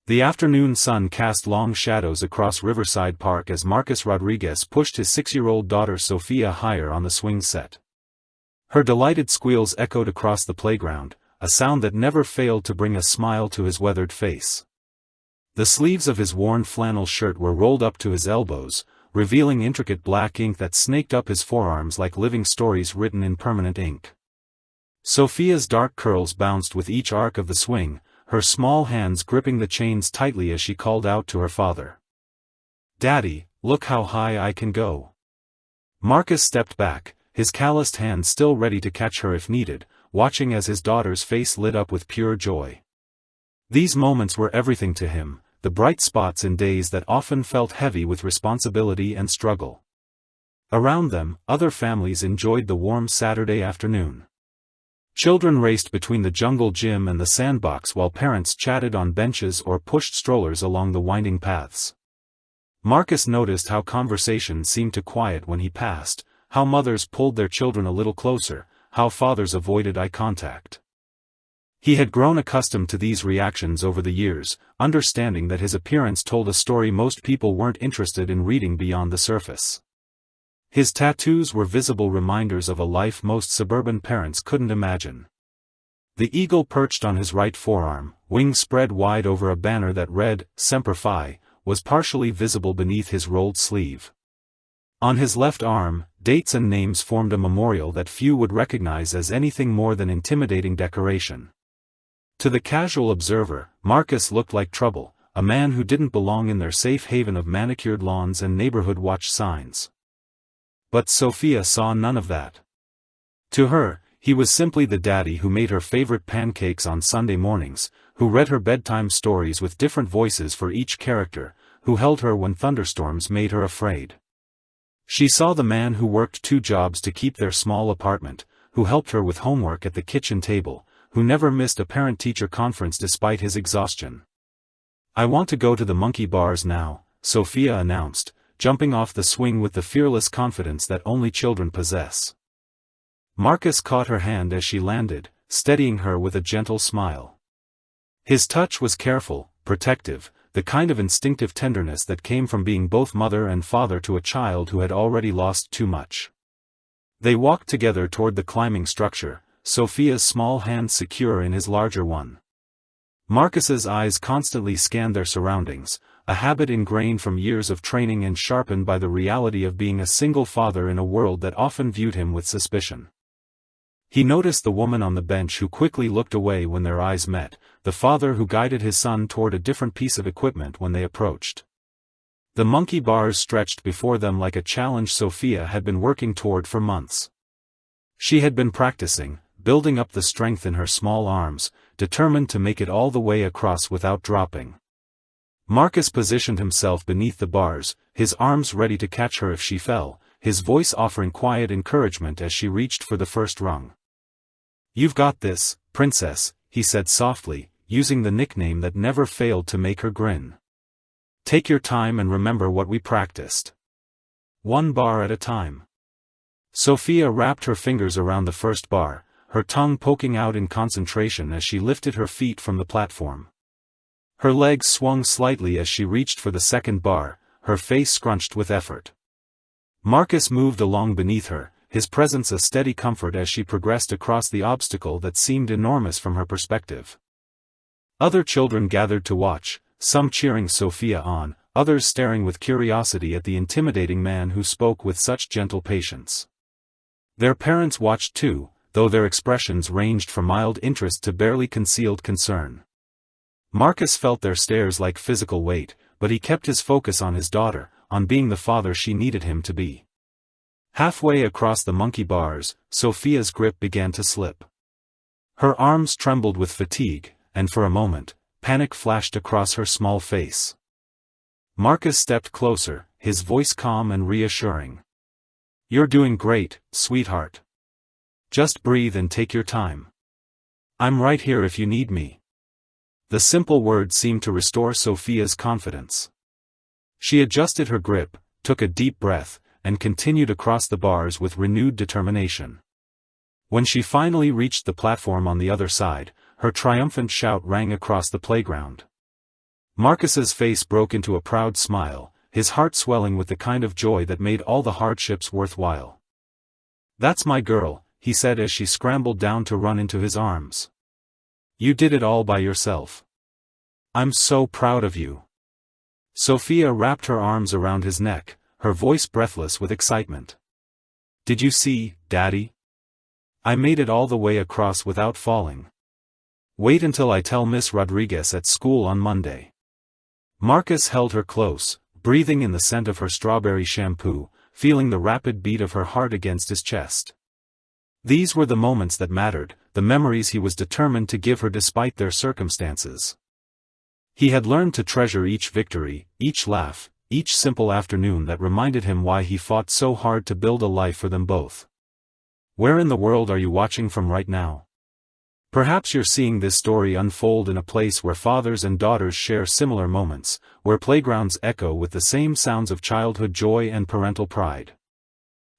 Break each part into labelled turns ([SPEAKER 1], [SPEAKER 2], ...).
[SPEAKER 1] The afternoon sun cast long shadows across Riverside Park as Marcus Rodriguez pushed his 6-year-old daughter Sophia higher on the swing set. Her delighted squeals echoed across the playground, a sound that never failed to bring a smile to his weathered face. The sleeves of his worn flannel shirt were rolled up to his elbows, revealing intricate black ink that snaked up his forearms like living stories written in permanent ink. Sophia's dark curls bounced with each arc of the swing, her small hands gripping the chains tightly as she called out to her father. "Daddy, look how high I can go." Marcus stepped back, his calloused hand still ready to catch her if needed, watching as his daughter's face lit up with pure joy. These moments were everything to him, the bright spots in days that often felt heavy with responsibility and struggle. Around them, other families enjoyed the warm Saturday afternoon. Children raced between the jungle gym and the sandbox while parents chatted on benches or pushed strollers along the winding paths. Marcus noticed how conversation seemed to quiet when he passed, how mothers pulled their children a little closer, how fathers avoided eye contact. He had grown accustomed to these reactions over the years, understanding that his appearance told a story most people weren't interested in reading beyond the surface. His tattoos were visible reminders of a life most suburban parents couldn't imagine. The eagle perched on his right forearm, wings spread wide over a banner that read, "Semper Fi," was partially visible beneath his rolled sleeve. On his left arm, dates and names formed a memorial that few would recognize as anything more than intimidating decoration. To the casual observer, Marcus looked like trouble, a man who didn't belong in their safe haven of manicured lawns and neighborhood watch signs. But Sophia saw none of that. To her, he was simply the daddy who made her favorite pancakes on Sunday mornings, who read her bedtime stories with different voices for each character, who held her when thunderstorms made her afraid. She saw the man who worked 2 jobs to keep their small apartment, who helped her with homework at the kitchen table, who never missed a parent-teacher conference despite his exhaustion. "I want to go to the monkey bars now," Sophia announced, jumping off the swing with the fearless confidence that only children possess. Marcus caught her hand as she landed, steadying her with a gentle smile. His touch was careful, protective, the kind of instinctive tenderness that came from being both mother and father to a child who had already lost too much. They walked together toward the climbing structure, Sophia's small hand secure in his larger one. Marcus's eyes constantly scanned their surroundings, a habit ingrained from years of training and sharpened by the reality of being a single father in a world that often viewed him with suspicion. He noticed the woman on the bench who quickly looked away when their eyes met, the father who guided his son toward a different piece of equipment when they approached. The monkey bars stretched before them like a challenge Sophia had been working toward for months. She had been practicing, building up the strength in her small arms, determined to make it all the way across without dropping. Marcus positioned himself beneath the bars, his arms ready to catch her if she fell, his voice offering quiet encouragement as she reached for the first rung. "You've got this, princess," he said softly, using the nickname that never failed to make her grin. "Take your time and remember what we practiced. 1 bar at a time." Sophia wrapped her fingers around the first bar, her tongue poking out in concentration as she lifted her feet from the platform. Her legs swung slightly as she reached for the second bar, her face scrunched with effort. Marcus moved along beneath her, his presence a steady comfort as she progressed across the obstacle that seemed enormous from her perspective. Other children gathered to watch, some cheering Sophia on, others staring with curiosity at the intimidating man who spoke with such gentle patience. Their parents watched too, though their expressions ranged from mild interest to barely concealed concern. Marcus felt their stares like physical weight, but he kept his focus on his daughter, on being the father she needed him to be. Halfway across the monkey bars, Sophia's grip began to slip. Her arms trembled with fatigue, and for a moment, panic flashed across her small face. Marcus stepped closer, his voice calm and reassuring. "You're doing great, sweetheart. Just breathe and take your time. I'm right here if you need me." The simple words seemed to restore Sophia's confidence. She adjusted her grip, took a deep breath, and continued across the bars with renewed determination. When she finally reached the platform on the other side, her triumphant shout rang across the playground. Marcus's face broke into a proud smile, his heart swelling with the kind of joy that made all the hardships worthwhile. "That's my girl," he said as she scrambled down to run into his arms. "You did it all by yourself. I'm so proud of you." Sophia wrapped her arms around his neck, her voice breathless with excitement. "Did you see, Daddy? I made it all the way across without falling. Wait until I tell Miss Rodriguez at school on Monday." Marcus held her close, breathing in the scent of her strawberry shampoo, feeling the rapid beat of her heart against his chest. These were the moments that mattered, the memories he was determined to give her despite their circumstances. He had learned to treasure each victory, each laugh, each simple afternoon that reminded him why he fought so hard to build a life for them both. Where in the world are you watching from right now? Perhaps you're seeing this story unfold in a place where fathers and daughters share similar moments, where playgrounds echo with the same sounds of childhood joy and parental pride.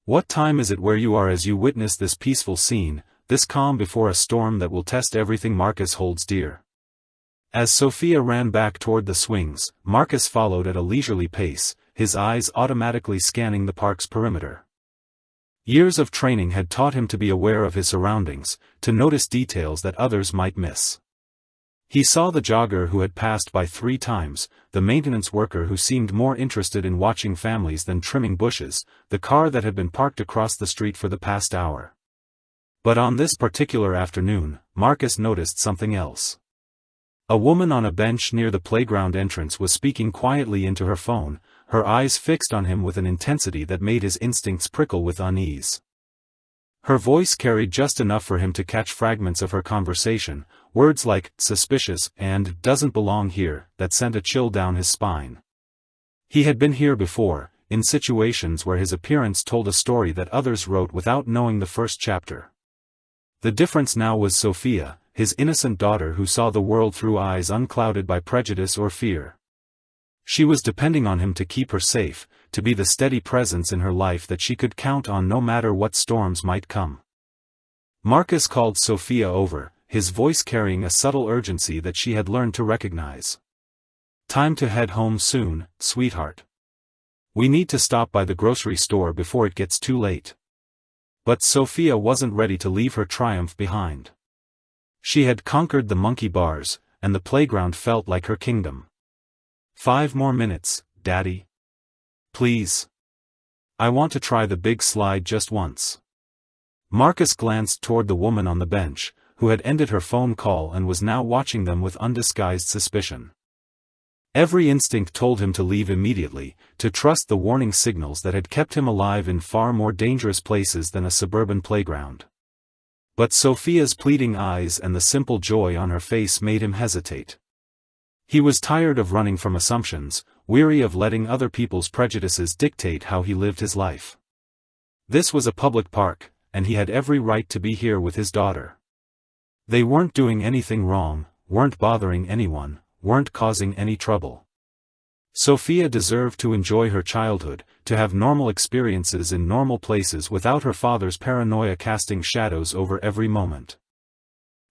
[SPEAKER 1] What time is it where you are as you witness this peaceful scene, this calm before a storm that will test everything Marcus holds dear? As Sophia ran back toward the swings, Marcus followed at a leisurely pace, his eyes automatically scanning the park's perimeter. Years of training had taught him to be aware of his surroundings, to notice details that others might miss. He saw the jogger who had passed by 3 times, the maintenance worker who seemed more interested in watching families than trimming bushes, the car that had been parked across the street for the past hour. But on this particular afternoon, Marcus noticed something else. A woman on a bench near the playground entrance was speaking quietly into her phone, her eyes fixed on him with an intensity that made his instincts prickle with unease. Her voice carried just enough for him to catch fragments of her conversation, words like "suspicious" and "doesn't belong here," that sent a chill down his spine. He had been here before, in situations where his appearance told a story that others wrote without knowing the first chapter. The difference now was Sophia, his innocent daughter who saw the world through eyes unclouded by prejudice or fear. She was depending on him to keep her safe, to be the steady presence in her life that she could count on no matter what storms might come. Marcus called Sophia over, his voice carrying a subtle urgency that she had learned to recognize. "Time to head home soon, sweetheart. We need to stop by the grocery store before it gets too late." But Sophia wasn't ready to leave her triumph behind. She had conquered the monkey bars, and the playground felt like her kingdom. "5 more minutes, Daddy. Please. I want to try the big slide just once." Marcus glanced toward the woman on the bench, who had ended her phone call and was now watching them with undisguised suspicion. Every instinct told him to leave immediately, to trust the warning signals that had kept him alive in far more dangerous places than a suburban playground. But Sophia's pleading eyes and the simple joy on her face made him hesitate. He was tired of running from assumptions, weary of letting other people's prejudices dictate how he lived his life. This was a public park, and he had every right to be here with his daughter. They weren't doing anything wrong, weren't bothering anyone, weren't causing any trouble. Sophia deserved to enjoy her childhood, to have normal experiences in normal places without her father's paranoia casting shadows over every moment.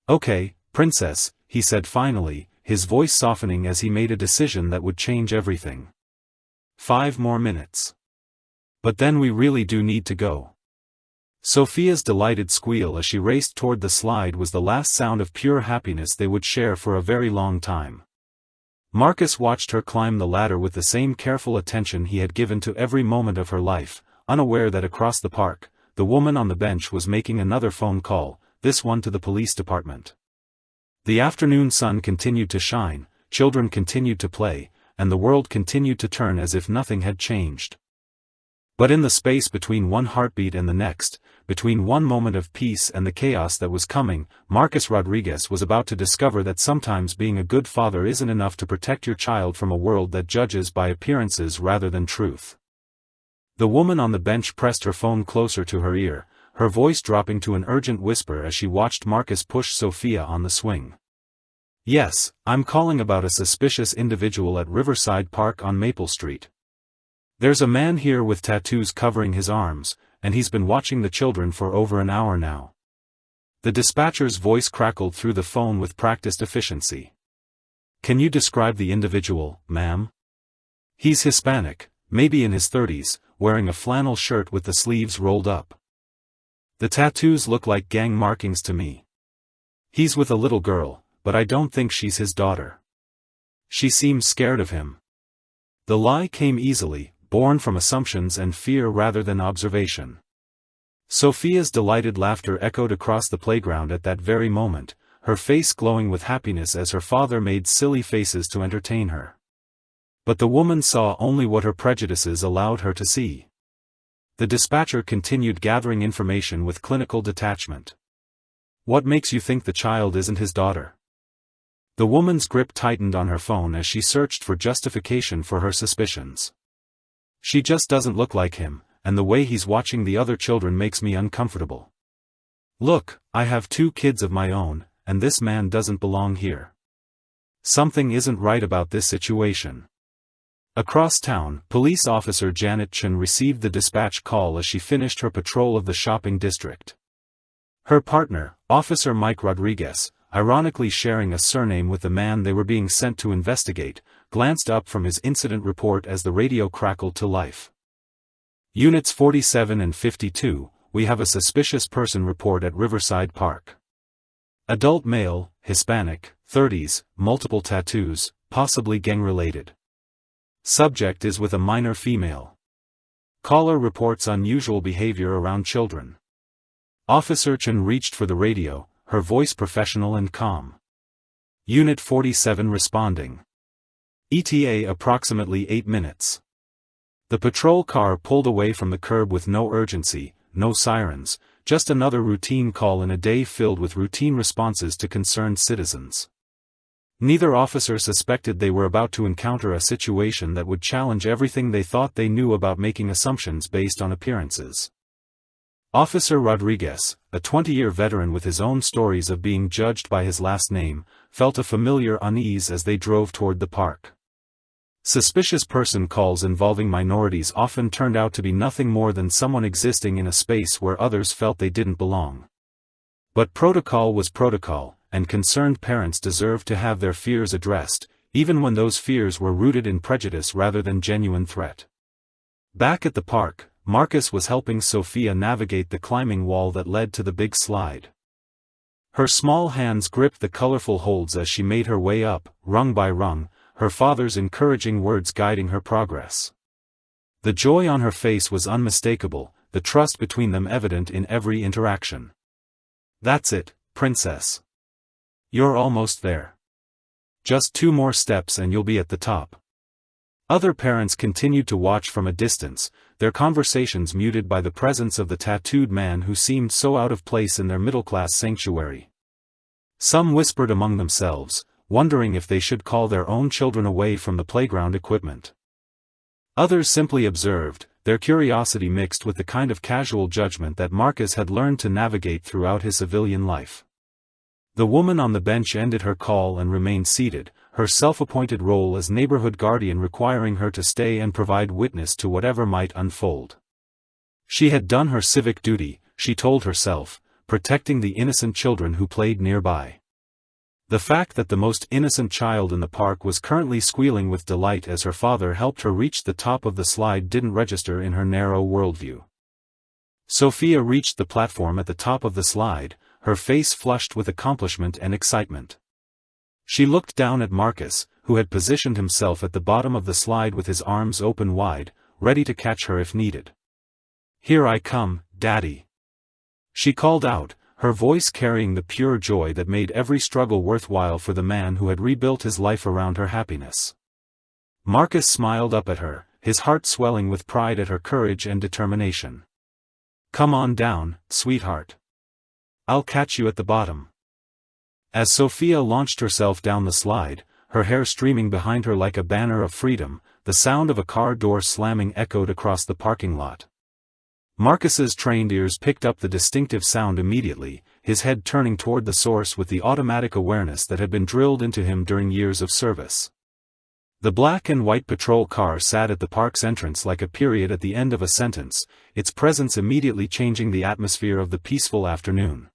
[SPEAKER 1] "Okay, princess," he said finally, his voice softening as he made a decision that would change everything. 5 more minutes. But then we really do need to go. Sophia's delighted squeal as she raced toward the slide was the last sound of pure happiness they would share for a very long time. Marcus watched her climb the ladder with the same careful attention he had given to every moment of her life, unaware that across the park, the woman on the bench was making another phone call, this one to the police department. The afternoon sun continued to shine, children continued to play, and the world continued to turn as if nothing had changed. But in the space between one heartbeat and the next, between one moment of peace and the chaos that was coming, Marcus Rodriguez was about to discover that sometimes being a good father isn't enough to protect your child from a world that judges by appearances rather than truth. The woman on the bench pressed her phone closer to her ear, her voice dropping to an urgent whisper as she watched Marcus push Sophia on the swing. "Yes, I'm calling about a suspicious individual at Riverside Park on Maple Street. There's a man here with tattoos covering his arms, and he's been watching the children for over an hour now." The dispatcher's voice crackled through the phone with practiced efficiency. Can you describe the individual, ma'am? He's Hispanic, maybe in his 30s, wearing a flannel shirt with the sleeves rolled up. The tattoos look like gang markings to me. He's with a little girl, but I don't think she's his daughter. She seems scared of him. The lie came easily, born from assumptions and fear rather than observation. Sophia's delighted laughter echoed across the playground at that very moment, her face glowing with happiness as her father made silly faces to entertain her. But the woman saw only what her prejudices allowed her to see. The dispatcher continued gathering information with clinical detachment. What makes you think the child isn't his daughter? The woman's grip tightened on her phone as she searched for justification for her suspicions. She just doesn't look like him, and the way he's watching the other children makes me uncomfortable. Look, I have 2 kids of my own, and this man doesn't belong here. Something isn't right about this situation. Across town, police officer Janet Chen received the dispatch call as she finished her patrol of the shopping district. Her partner, Officer Mike Rodriguez, ironically sharing a surname with the man they were being sent to investigate, glanced up from his incident report as the radio crackled to life. Units 47 and 52, we have a suspicious person report at Riverside Park. Adult male, Hispanic, 30s, multiple tattoos, possibly gang-related. Subject is with a minor female. Caller reports unusual behavior around children. Officer Chen reached for the radio, her voice professional and calm. Unit 47 responding. ETA approximately 8 minutes. The patrol car pulled away from the curb with no urgency, no sirens, just another routine call in a day filled with routine responses to concerned citizens. Neither officer suspected they were about to encounter a situation that would challenge everything they thought they knew about making assumptions based on appearances. Officer Rodriguez, a 20-year veteran with his own stories of being judged by his last name, felt a familiar unease as they drove toward the park. Suspicious person calls involving minorities often turned out to be nothing more than someone existing in a space where others felt they didn't belong. But protocol was protocol, and concerned parents deserved to have their fears addressed, even when those fears were rooted in prejudice rather than genuine threat. Back at the park, Marcus was helping Sophia navigate the climbing wall that led to the big slide. Her small hands gripped the colorful holds as she made her way up, rung by rung, her father's encouraging words guiding her progress. The joy on her face was unmistakable, the trust between them evident in every interaction. That's it, princess. You're almost there. Just 2 more steps and you'll be at the top. Other parents continued to watch from a distance, their conversations muted by the presence of the tattooed man who seemed so out of place in their middle-class sanctuary. Some whispered among themselves, wondering if they should call their own children away from the playground equipment. Others simply observed, their curiosity mixed with the kind of casual judgment that Marcus had learned to navigate throughout his civilian life. The woman on the bench ended her call and remained seated, her self-appointed role as neighborhood guardian requiring her to stay and provide witness to whatever might unfold. She had done her civic duty, she told herself, protecting the innocent children who played nearby. The fact that the most innocent child in the park was currently squealing with delight as her father helped her reach the top of the slide didn't register in her narrow worldview. Sophia reached the platform at the top of the slide, her face flushed with accomplishment and excitement. She looked down at Marcus, who had positioned himself at the bottom of the slide with his arms open wide, ready to catch her if needed. "Here I come, Daddy." She called out, her voice carrying the pure joy that made every struggle worthwhile for the man who had rebuilt his life around her happiness. Marcus smiled up at her, his heart swelling with pride at her courage and determination. "Come on down, sweetheart. I'll catch you at the bottom." As Sophia launched herself down the slide, her hair streaming behind her like a banner of freedom, the sound of a car door slamming echoed across the parking lot. Marcus's trained ears picked up the distinctive sound immediately, his head turning toward the source with the automatic awareness that had been drilled into him during years of service. The black and white patrol car sat at the park's entrance like a period at the end of a sentence, its presence immediately changing the atmosphere of the peaceful afternoon.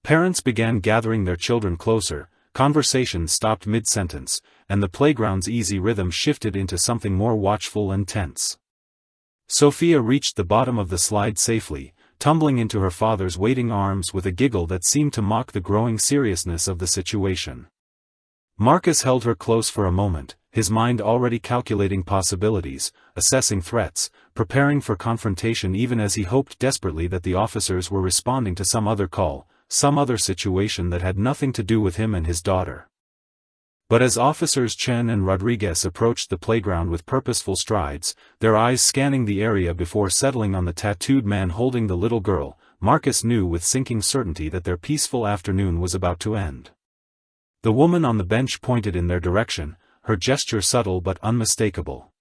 [SPEAKER 1] Parents began gathering their children closer, conversation stopped mid-sentence, and the playground's easy rhythm shifted into something more watchful and tense. Sophia reached the bottom of the slide safely, tumbling into her father's waiting arms with a giggle that seemed to mock the growing seriousness of the situation. Marcus held her close for a moment, his mind already calculating possibilities, assessing threats, preparing for confrontation even as he hoped desperately that the officers were responding to some other call, some other situation that had nothing to do with him and his daughter. But as Officers Chen and Rodriguez approached the playground with purposeful strides, their eyes scanning the area before settling on the tattooed man holding the little girl, Marcus knew with sinking certainty that their peaceful afternoon was about to end. The woman on the bench pointed in their direction, her gesture subtle but unmistakable.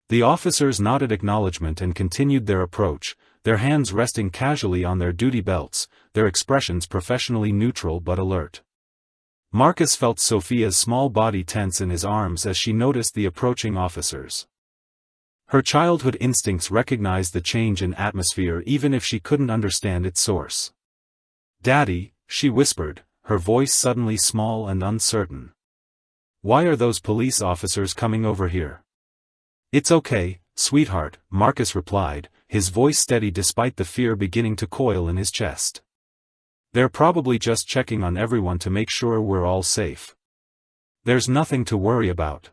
[SPEAKER 1] The officers nodded acknowledgement and continued their approach, their hands resting casually on their duty belts, their expressions professionally neutral but alert. Marcus felt Sophia's small body tense in his arms as she noticed the approaching officers. Her childhood instincts recognized the change in atmosphere even if she couldn't understand its source. "Daddy," she whispered, her voice suddenly small and uncertain. "Why are those police officers coming over here?" "It's okay, sweetheart," Marcus replied, his voice steady despite the fear beginning to coil in his chest. "They're probably just checking on everyone to make sure we're all safe. There's nothing to worry about."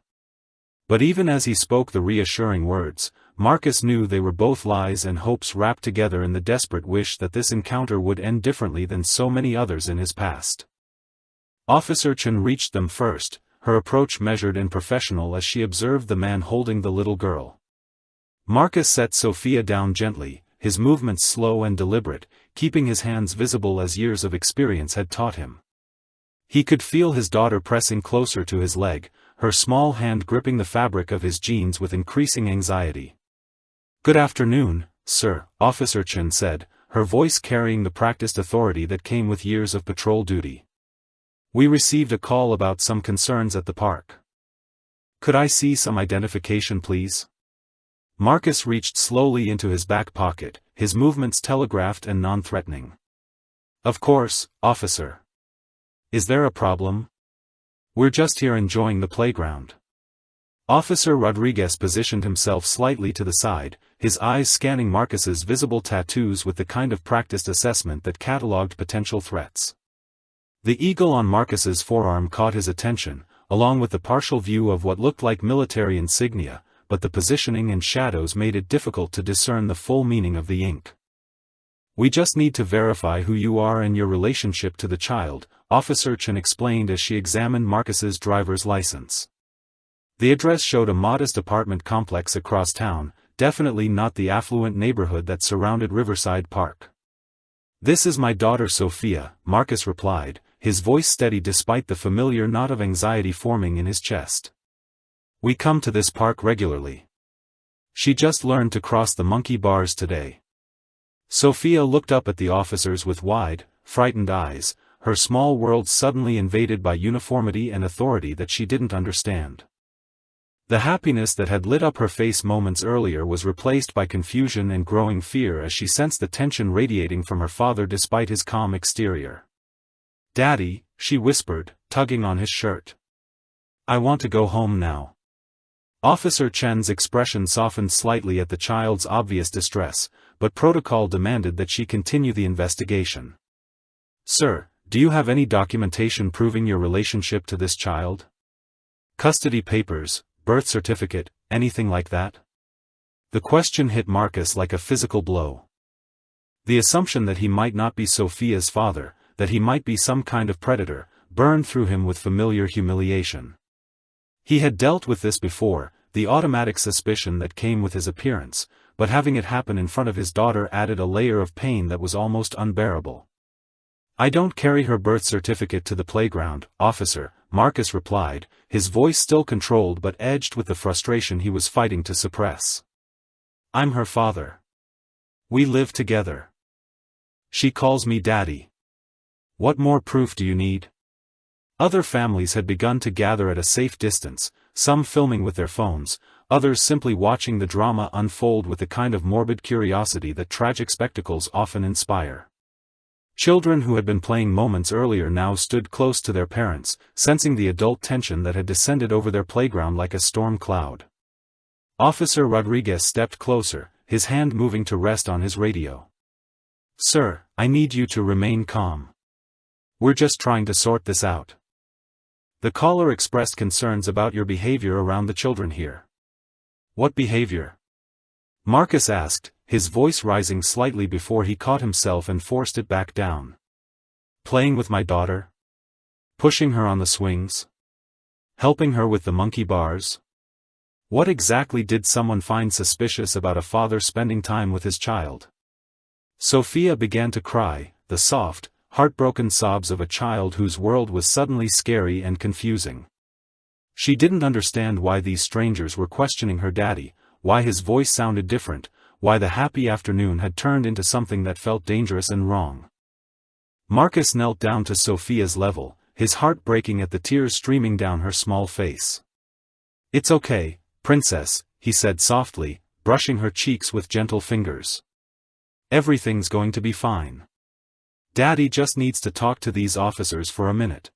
[SPEAKER 1] But even as he spoke the reassuring words, Marcus knew they were both lies and hopes wrapped together in the desperate wish that this encounter would end differently than so many others in his past. Officer Chen reached them first, her approach measured and professional as she observed the man holding the little girl. Marcus set Sophia down gently, his movements slow and deliberate, keeping his hands visible as years of experience had taught him. He could feel his daughter pressing closer to his leg, her small hand gripping the fabric of his jeans with increasing anxiety. "Good afternoon, sir," Officer Chen said, her voice carrying the practiced authority that came with years of patrol duty. "We received a call about some concerns at the park. Could I see some identification please?" Marcus reached slowly into his back pocket, his movements telegraphed and non-threatening. "Of course, officer. Is there a problem? We're just here enjoying the playground." Officer Rodriguez positioned himself slightly to the side, his eyes scanning Marcus's visible tattoos with the kind of practiced assessment that catalogued potential threats. The eagle on Marcus's forearm caught his attention, along with the partial view of what looked like military insignia, but the positioning and shadows made it difficult to discern the full meaning of the ink. "We just need to verify who you are and your relationship to the child," Officer Chen explained as she examined Marcus's driver's license. The address showed a modest apartment complex across town, definitely not the affluent neighborhood that surrounded Riverside Park. "This is my daughter Sophia," Marcus replied, his voice steady despite the familiar knot of anxiety forming in his chest. "We come to this park regularly. She just learned to cross the monkey bars today." Sophia looked up at the officers with wide, frightened eyes, her small world suddenly invaded by uniformity and authority that she didn't understand. The happiness that had lit up her face moments earlier was replaced by confusion and growing fear as she sensed the tension radiating from her father despite his calm exterior. "Daddy," she whispered, tugging on his shirt. "I want to go home now." Officer Chen's expression softened slightly at the child's obvious distress, but protocol demanded that she continue the investigation. "Sir, do you have any documentation proving your relationship to this child? Custody papers, birth certificate, anything like that?" The question hit Marcus like a physical blow. The assumption that he might not be Sophia's father, that he might be some kind of predator, burned through him with familiar humiliation. He had dealt with this before, the automatic suspicion that came with his appearance, but having it happen in front of his daughter added a layer of pain that was almost unbearable. "I don't carry her birth certificate to the playground, officer," Marcus replied, his voice still controlled but edged with the frustration he was fighting to suppress. "I'm her father. We live together. She calls me daddy. What more proof do you need?" Other families had begun to gather at a safe distance, some filming with their phones, others simply watching the drama unfold with the kind of morbid curiosity that tragic spectacles often inspire. Children who had been playing moments earlier now stood close to their parents, sensing the adult tension that had descended over their playground like a storm cloud. Officer Rodriguez stepped closer, his hand moving to rest on his radio. "Sir, I need you to remain calm. We're just trying to sort this out." The caller expressed concerns about your behavior around the children here. "What behavior?" Marcus asked, his voice rising slightly before he caught himself and forced it back down. "Playing with my daughter? Pushing her on the swings? Helping her with the monkey bars? What exactly did someone find suspicious about a father spending time with his child?" Sophia began to cry, the soft, heartbroken sobs of a child whose world was suddenly scary and confusing. She didn't understand why these strangers were questioning her daddy, why his voice sounded different, why the happy afternoon had turned into something that felt dangerous and wrong. Marcus knelt down to Sophia's level, his heart breaking at the tears streaming down her small face. "It's okay, princess," he said softly, brushing her cheeks with gentle fingers. "Everything's going to be fine. Daddy just needs to talk to these officers for a minute."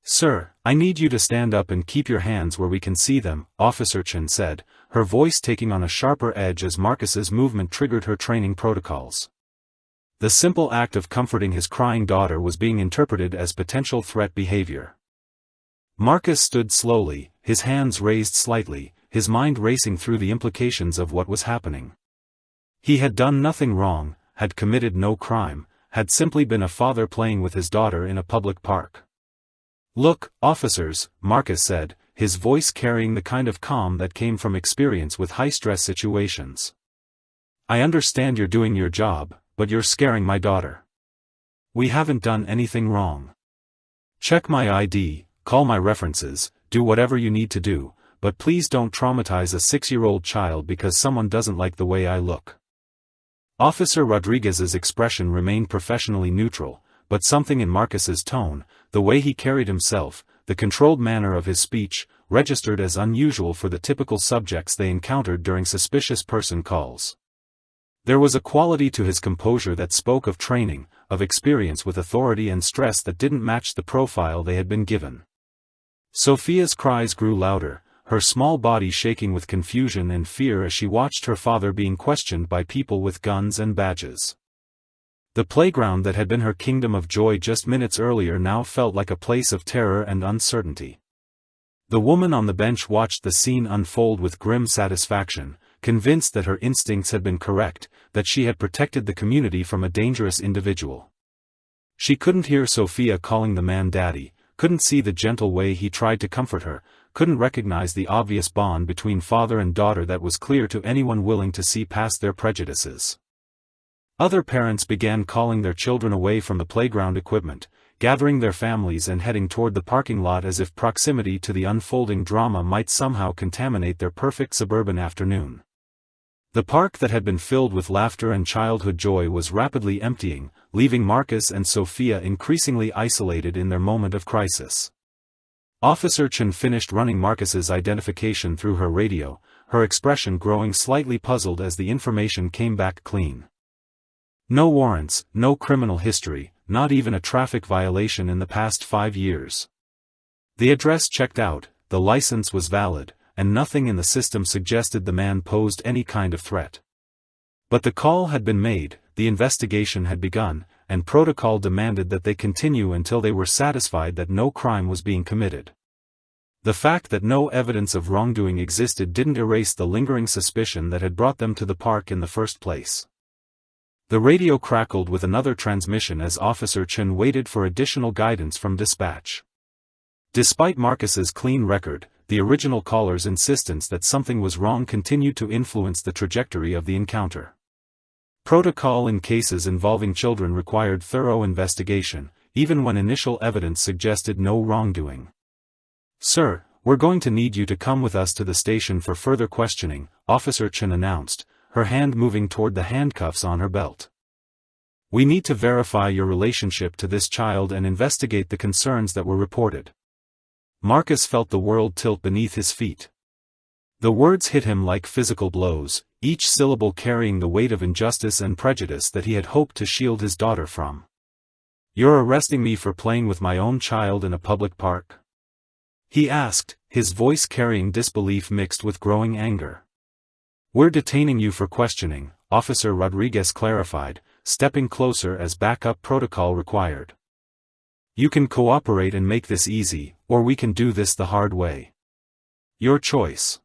[SPEAKER 1] "Sir, I need you to stand up and keep your hands where we can see them," Officer Chen said, her voice taking on a sharper edge as Marcus's movement triggered her training protocols. The simple act of comforting his crying daughter was being interpreted as potential threat behavior. Marcus stood slowly, his hands raised slightly, his mind racing through the implications of what was happening. He had done nothing wrong, had committed no crime, had simply been a father playing with his daughter in a public park. "Look, officers," Marcus said, his voice carrying the kind of calm that came from experience with high-stress situations. "I understand you're doing your job, but you're scaring my daughter. We haven't done anything wrong. Check my ID, call my references, do whatever you need to do, but please don't traumatize a 6-year-old child because someone doesn't like the way I look." Officer Rodriguez's expression remained professionally neutral, but something in Marcus's tone, the way he carried himself, the controlled manner of his speech, registered as unusual for the typical subjects they encountered during suspicious person calls. There was a quality to his composure that spoke of training, of experience with authority and stress that didn't match the profile they had been given. Sophia's cries grew louder, her small body shaking with confusion and fear as she watched her father being questioned by people with guns and badges. The playground that had been her kingdom of joy just minutes earlier now felt like a place of terror and uncertainty. The woman on the bench watched the scene unfold with grim satisfaction, convinced that her instincts had been correct, that she had protected the community from a dangerous individual. She couldn't hear Sophia calling the man daddy, couldn't see the gentle way he tried to comfort her, couldn't recognize the obvious bond between father and daughter that was clear to anyone willing to see past their prejudices. Other parents began calling their children away from the playground equipment, gathering their families and heading toward the parking lot as if proximity to the unfolding drama might somehow contaminate their perfect suburban afternoon. The park that had been filled with laughter and childhood joy was rapidly emptying, leaving Marcus and Sophia increasingly isolated in their moment of crisis. Officer Chen finished running Marcus's identification through her radio, her expression growing slightly puzzled as the information came back clean. No warrants, no criminal history, not even a traffic violation in the past 5 years. The address checked out, the license was valid, and nothing in the system suggested the man posed any kind of threat. But the call had been made, the investigation had begun, and protocol demanded that they continue until they were satisfied that no crime was being committed. The fact that no evidence of wrongdoing existed didn't erase the lingering suspicion that had brought them to the park in the first place. The radio crackled with another transmission as Officer Chen waited for additional guidance from dispatch. Despite Marcus's clean record, the original caller's insistence that something was wrong continued to influence the trajectory of the encounter. Protocol in cases involving children required thorough investigation, even when initial evidence suggested no wrongdoing. "Sir, we're going to need you to come with us to the station for further questioning," Officer Chen announced, her hand moving toward the handcuffs on her belt. "We need to verify your relationship to this child and investigate the concerns that were reported." Marcus felt the world tilt beneath his feet. The words hit him like physical blows, each syllable carrying the weight of injustice and prejudice that he had hoped to shield his daughter from. You're arresting me for playing with my own child in a public park? He asked, his voice carrying disbelief mixed with growing anger. We're detaining you for questioning, Officer Rodriguez clarified, stepping closer as backup protocol required. You can cooperate and make this easy, or we can do this the hard way. Your choice.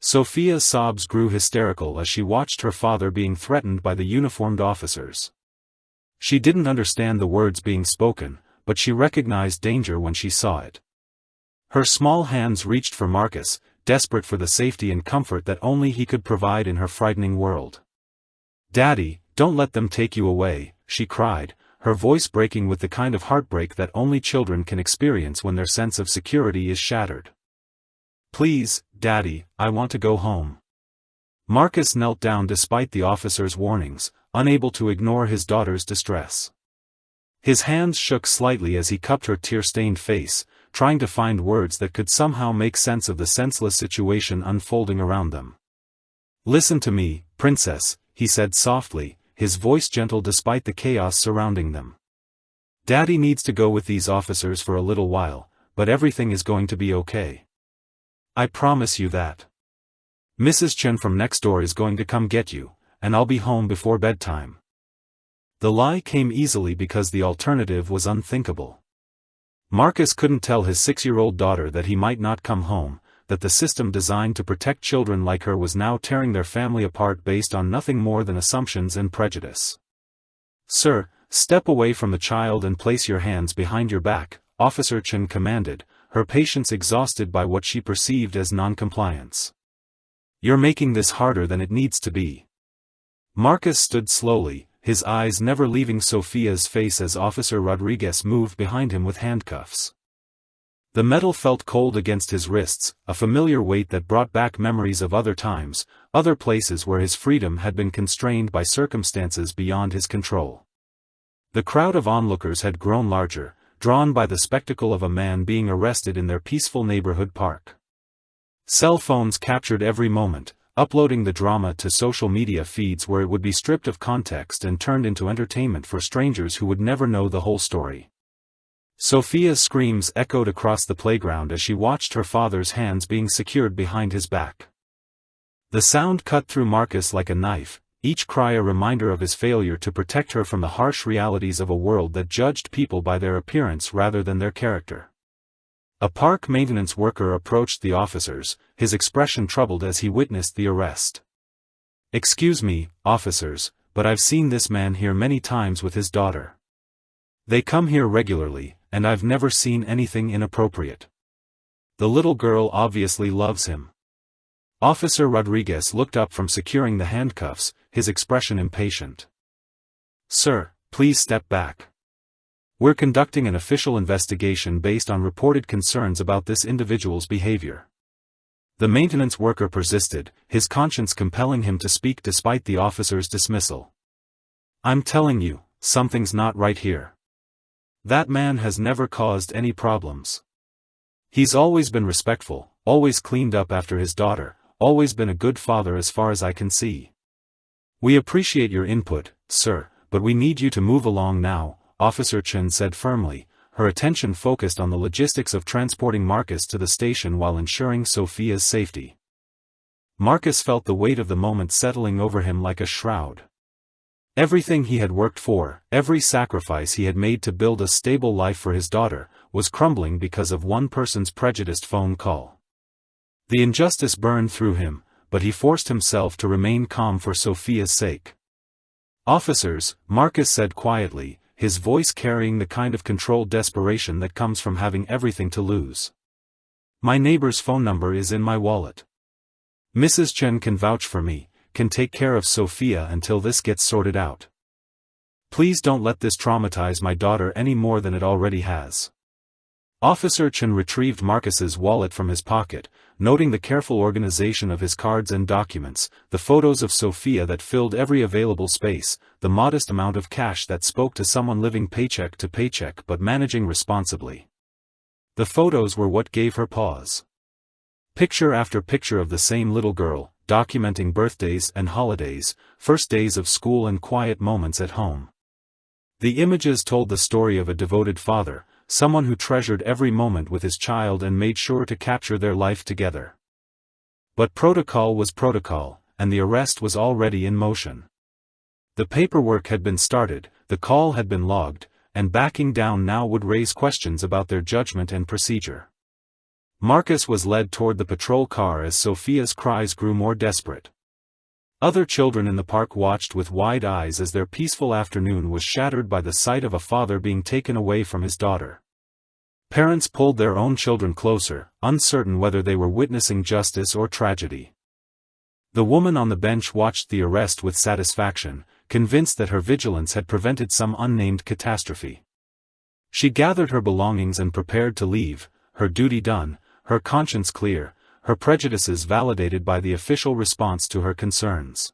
[SPEAKER 1] Sophia's sobs grew hysterical as she watched her father being threatened by the uniformed officers. She didn't understand the words being spoken, but she recognized danger when she saw it. Her small hands reached for Marcus, desperate for the safety and comfort that only he could provide in her frightening world. Daddy, don't let them take you away, she cried, her voice breaking with the kind of heartbreak that only children can experience when their sense of security is shattered. Please, Daddy, I want to go home. Marcus knelt down despite the officer's warnings, unable to ignore his daughter's distress. His hands shook slightly as he cupped her tear-stained face, trying to find words that could somehow make sense of the senseless situation unfolding around them. Listen to me, Princess, he said softly, his voice gentle despite the chaos surrounding them. Daddy needs to go with these officers for a little while, but everything is going to be okay. I promise you that. Mrs. Chen from next door is going to come get you, and I'll be home before bedtime. The lie came easily because the alternative was unthinkable. Marcus couldn't tell his 6-year-old daughter that he might not come home, that the system designed to protect children like her was now tearing their family apart based on nothing more than assumptions and prejudice. Sir, step away from the child and place your hands behind your back, Officer Chen commanded, her patience exhausted by what she perceived as non-compliance. You're making this harder than it needs to be. Marcus stood slowly, his eyes never leaving Sophia's face as Officer Rodriguez moved behind him with handcuffs. The metal felt cold against his wrists, a familiar weight that brought back memories of other times, other places where his freedom had been constrained by circumstances beyond his control. The crowd of onlookers had grown larger, drawn by the spectacle of a man being arrested in their peaceful neighborhood park. Cell phones captured every moment, uploading the drama to social media feeds where it would be stripped of context and turned into entertainment for strangers who would never know the whole story. Sophia's screams echoed across the playground as she watched her father's hands being secured behind his back. The sound cut through Marcus like a knife, each cry a reminder of his failure to protect her from the harsh realities of a world that judged people by their appearance rather than their character. A park maintenance worker approached the officers, his expression troubled as he witnessed the arrest. Excuse me, officers, but I've seen this man here many times with his daughter. They come here regularly, and I've never seen anything inappropriate. The little girl obviously loves him. Officer Rodriguez looked up from securing the handcuffs, his expression impatient. Sir, please step back. We're conducting an official investigation based on reported concerns about this individual's behavior. The maintenance worker persisted, his conscience compelling him to speak despite the officer's dismissal. I'm telling you, something's not right here. That man has never caused any problems. He's always been respectful, always cleaned up after his daughter, always been a good father as far as I can see. We appreciate your input, sir, but we need you to move along now, Officer Chen said firmly, her attention focused on the logistics of transporting Marcus to the station while ensuring Sophia's safety. Marcus felt the weight of the moment settling over him like a shroud. Everything he had worked for, every sacrifice he had made to build a stable life for his daughter, was crumbling because of one person's prejudiced phone call. The injustice burned through him, but he forced himself to remain calm for Sophia's sake. Officers, Marcus said quietly, his voice carrying the kind of controlled desperation that comes from having everything to lose. My neighbor's phone number is in my wallet. Mrs. Chen can vouch for me, can take care of Sophia until this gets sorted out. Please don't let this traumatize my daughter any more than it already has. Officer Chen retrieved Marcus's wallet from his pocket, noting the careful organization of his cards and documents, the photos of Sophia that filled every available space, the modest amount of cash that spoke to someone living paycheck to paycheck but managing responsibly. The photos were what gave her pause. Picture after picture of the same little girl, documenting birthdays and holidays, first days of school and quiet moments at home. The images told the story of a devoted father, someone who treasured every moment with his child and made sure to capture their life together. But protocol was protocol, and the arrest was already in motion. The paperwork had been started, the call had been logged, and backing down now would raise questions about their judgment and procedure. Marcus was led toward the patrol car as Sophia's cries grew more desperate. Other children in the park watched with wide eyes as their peaceful afternoon was shattered by the sight of a father being taken away from his daughter. Parents pulled their own children closer, uncertain whether they were witnessing justice or tragedy. The woman on the bench watched the arrest with satisfaction, convinced that her vigilance had prevented some unnamed catastrophe. She gathered her belongings and prepared to leave, her duty done, her conscience clear, her prejudices validated by the official response to her concerns.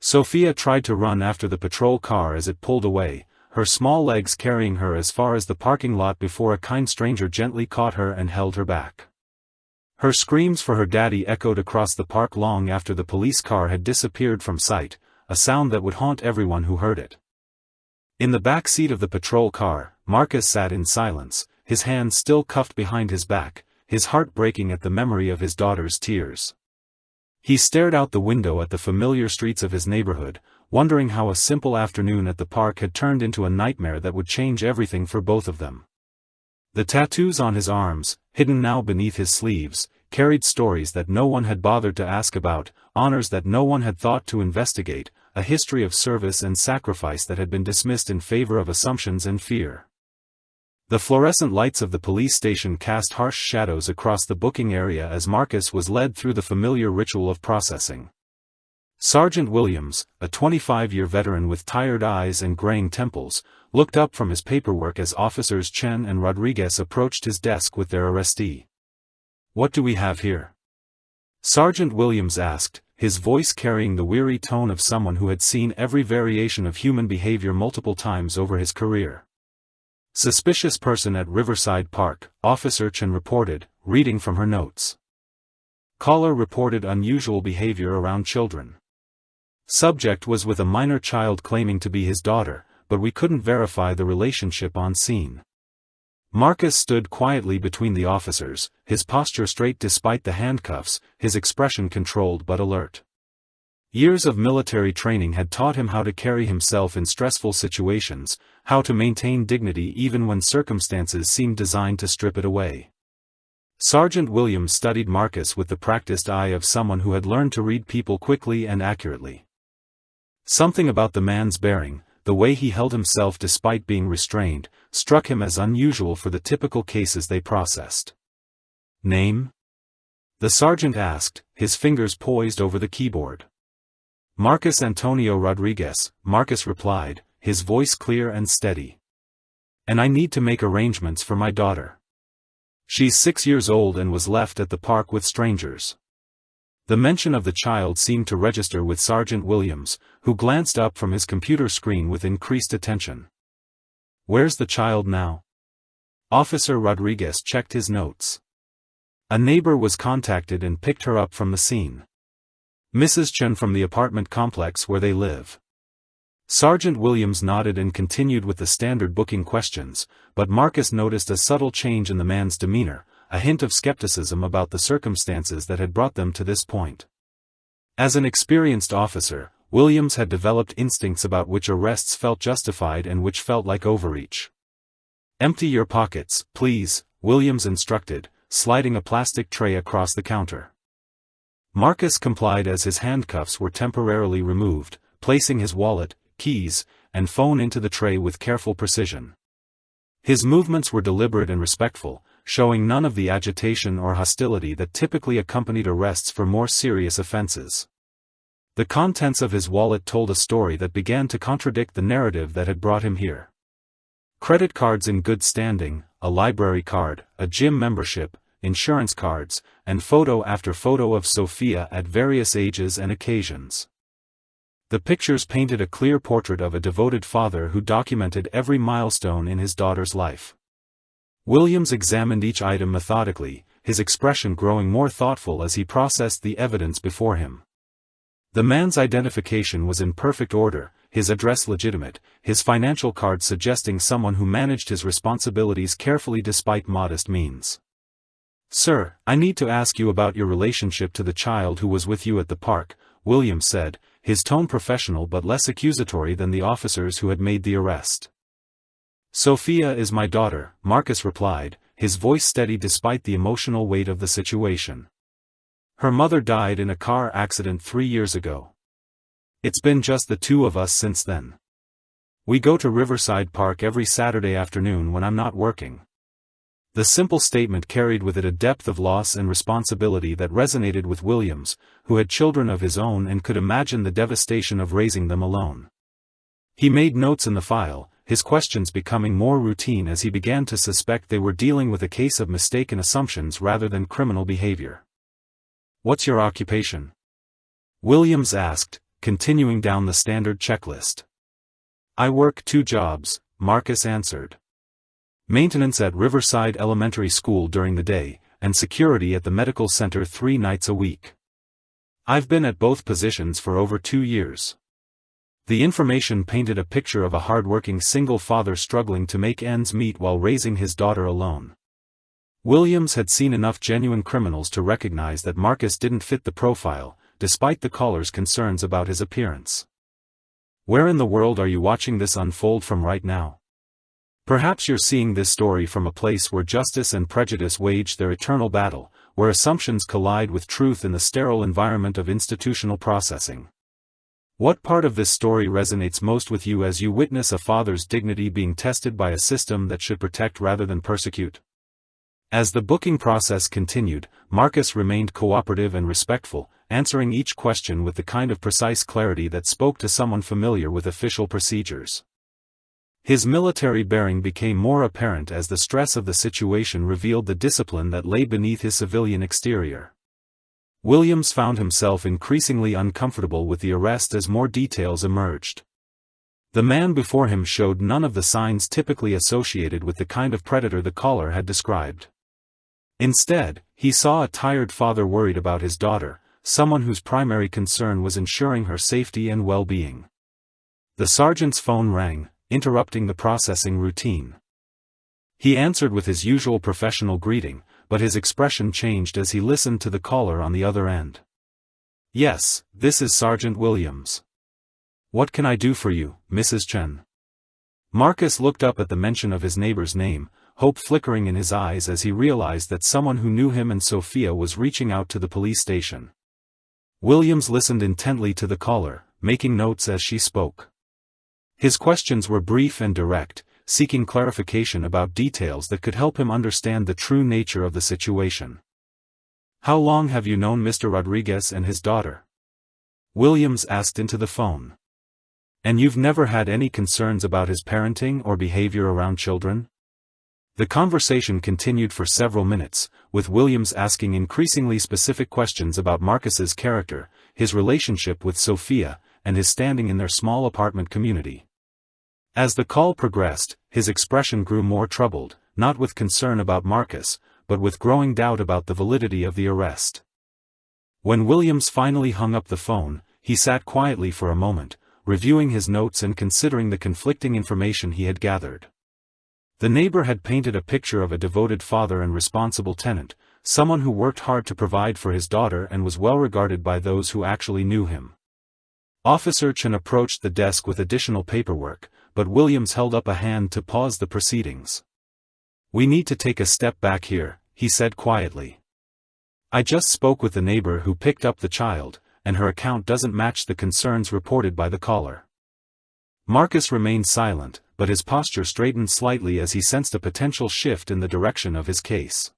[SPEAKER 1] Sophia tried to run after the patrol car as it pulled away, her small legs carrying her as far as the parking lot before a kind stranger gently caught her and held her back. Her screams for her daddy echoed across the park long after the police car had disappeared from sight, a sound that would haunt everyone who heard it. In the back seat of the patrol car, Marcus sat in silence, his hands still cuffed behind his back, his heart breaking at the memory of his daughter's tears. He stared out the window at the familiar streets of his neighborhood, wondering how a simple afternoon at the park had turned into a nightmare that would change everything for both of them. The tattoos on his arms, hidden now beneath his sleeves, carried stories that no one had bothered to ask about, honors that no one had thought to investigate, a history of service and sacrifice that had been dismissed in favor of assumptions and fear. The fluorescent lights of the police station cast harsh shadows across the booking area as Marcus was led through the familiar ritual of processing. Sergeant Williams, a 25-year veteran with tired eyes and graying temples, looked up from his paperwork as officers Chen and Rodriguez approached his desk with their arrestee. "What do we have here?" Sergeant Williams asked, his voice carrying the weary tone of someone who had seen every variation of human behavior multiple times over his career. "Suspicious person at Riverside Park," Officer Chen reported, reading from her notes. "Caller reported unusual behavior around children. Subject was with a minor child claiming to be his daughter, but we couldn't verify the relationship on scene." Marcus stood quietly between the officers, his posture straight despite the handcuffs, his expression controlled but alert. Years of military training had taught him how to carry himself in stressful situations, how to maintain dignity even when circumstances seemed designed to strip it away. Sergeant Williams studied Marcus with the practiced eye of someone who had learned to read people quickly and accurately. Something about the man's bearing, the way he held himself despite being restrained, struck him as unusual for the typical cases they processed. "Name?" the sergeant asked, his fingers poised over the keyboard. "Marcus Antonio Rodriguez," Marcus replied, his voice clear and steady. "And I need to make arrangements for my daughter. She's 6 years old and was left at the park with strangers." The mention of the child seemed to register with Sergeant Williams, who glanced up from his computer screen with increased attention. "Where's the child now?" Officer Rodriguez checked his notes. "A neighbor was contacted and picked her up from the scene. Mrs. Chen from the apartment complex where they live." Sergeant Williams nodded and continued with the standard booking questions, but Marcus noticed a subtle change in the man's demeanor, a hint of skepticism about the circumstances that had brought them to this point. As an experienced officer, Williams had developed instincts about which arrests felt justified and which felt like overreach. "Empty your pockets, please," Williams instructed, sliding a plastic tray across the counter. Marcus complied as his handcuffs were temporarily removed, placing his wallet, keys, and phone into the tray with careful precision. His movements were deliberate and respectful, showing none of the agitation or hostility that typically accompanied arrests for more serious offenses. The contents of his wallet told a story that began to contradict the narrative that had brought him here. Credit cards in good standing, a library card, a gym membership, insurance cards, and photo after photo of Sophia at various ages and occasions. The pictures painted a clear portrait of a devoted father who documented every milestone in his daughter's life. Williams examined each item methodically, his expression growing more thoughtful as he processed the evidence before him. The man's identification was in perfect order, his address legitimate, his financial card suggesting someone who managed his responsibilities carefully despite modest means. "Sir, I need to ask you about your relationship to the child who was with you at the park," Williams said, his tone professional but less accusatory than the officers who had made the arrest. "Sophia is my daughter," Marcus replied, his voice steady despite the emotional weight of the situation. "Her mother died in a car accident 3 years ago. It's been just the two of us since then. We go to Riverside Park every Saturday afternoon when I'm not working." The simple statement carried with it a depth of loss and responsibility that resonated with Williams, who had children of his own and could imagine the devastation of raising them alone. He made notes in the file, his questions becoming more routine as he began to suspect they were dealing with a case of mistaken assumptions rather than criminal behavior. "What's your occupation?" Williams asked, continuing down the standard checklist. "I work 2 jobs," Marcus answered. "Maintenance at Riverside Elementary School during the day, and security at the medical center 3 nights a week. I've been at both positions for over 2 years." The information painted a picture of a hard-working single father struggling to make ends meet while raising his daughter alone. Williams had seen enough genuine criminals to recognize that Marcus didn't fit the profile, despite the caller's concerns about his appearance. "Where in the world are you watching this unfold from right now? Perhaps you're seeing this story from a place where justice and prejudice wage their eternal battle, where assumptions collide with truth in the sterile environment of institutional processing. What part of this story resonates most with you as you witness a father's dignity being tested by a system that should protect rather than persecute?" As the booking process continued, Marcus remained cooperative and respectful, answering each question with the kind of precise clarity that spoke to someone familiar with official procedures. His military bearing became more apparent as the stress of the situation revealed the discipline that lay beneath his civilian exterior. Williams found himself increasingly uncomfortable with the arrest as more details emerged. The man before him showed none of the signs typically associated with the kind of predator the caller had described. Instead, he saw a tired father worried about his daughter, someone whose primary concern was ensuring her safety and well-being. The sergeant's phone rang, interrupting the processing routine. He answered with his usual professional greeting, but his expression changed as he listened to the caller on the other end. "Yes, this is Sergeant Williams. What can I do for you, Mrs. Chen?" Marcus looked up at the mention of his neighbor's name, hope flickering in his eyes as he realized that someone who knew him and Sophia was reaching out to the police station. Williams listened intently to the caller, making notes as she spoke. His questions were brief and direct, seeking clarification about details that could help him understand the true nature of the situation. "How long have you known Mr. Rodriguez and his daughter?" Williams asked into the phone. "And you've never had any concerns about his parenting or behavior around children?" The conversation continued for several minutes, with Williams asking increasingly specific questions about Marcus's character, his relationship with Sophia, and his standing in their small apartment community. As the call progressed, his expression grew more troubled, not with concern about Marcus, but with growing doubt about the validity of the arrest. When Williams finally hung up the phone, he sat quietly for a moment, reviewing his notes and considering the conflicting information he had gathered. The neighbor had painted a picture of a devoted father and responsible tenant, someone who worked hard to provide for his daughter and was well regarded by those who actually knew him. Officer Chen approached the desk with additional paperwork, but Williams held up a hand to pause the proceedings. "We need to take a step back here," he said quietly. "I just spoke with the neighbor who picked up the child, and her account doesn't match the concerns reported by the caller." Marcus remained silent, but his posture straightened slightly as he sensed a potential shift in the direction of his case.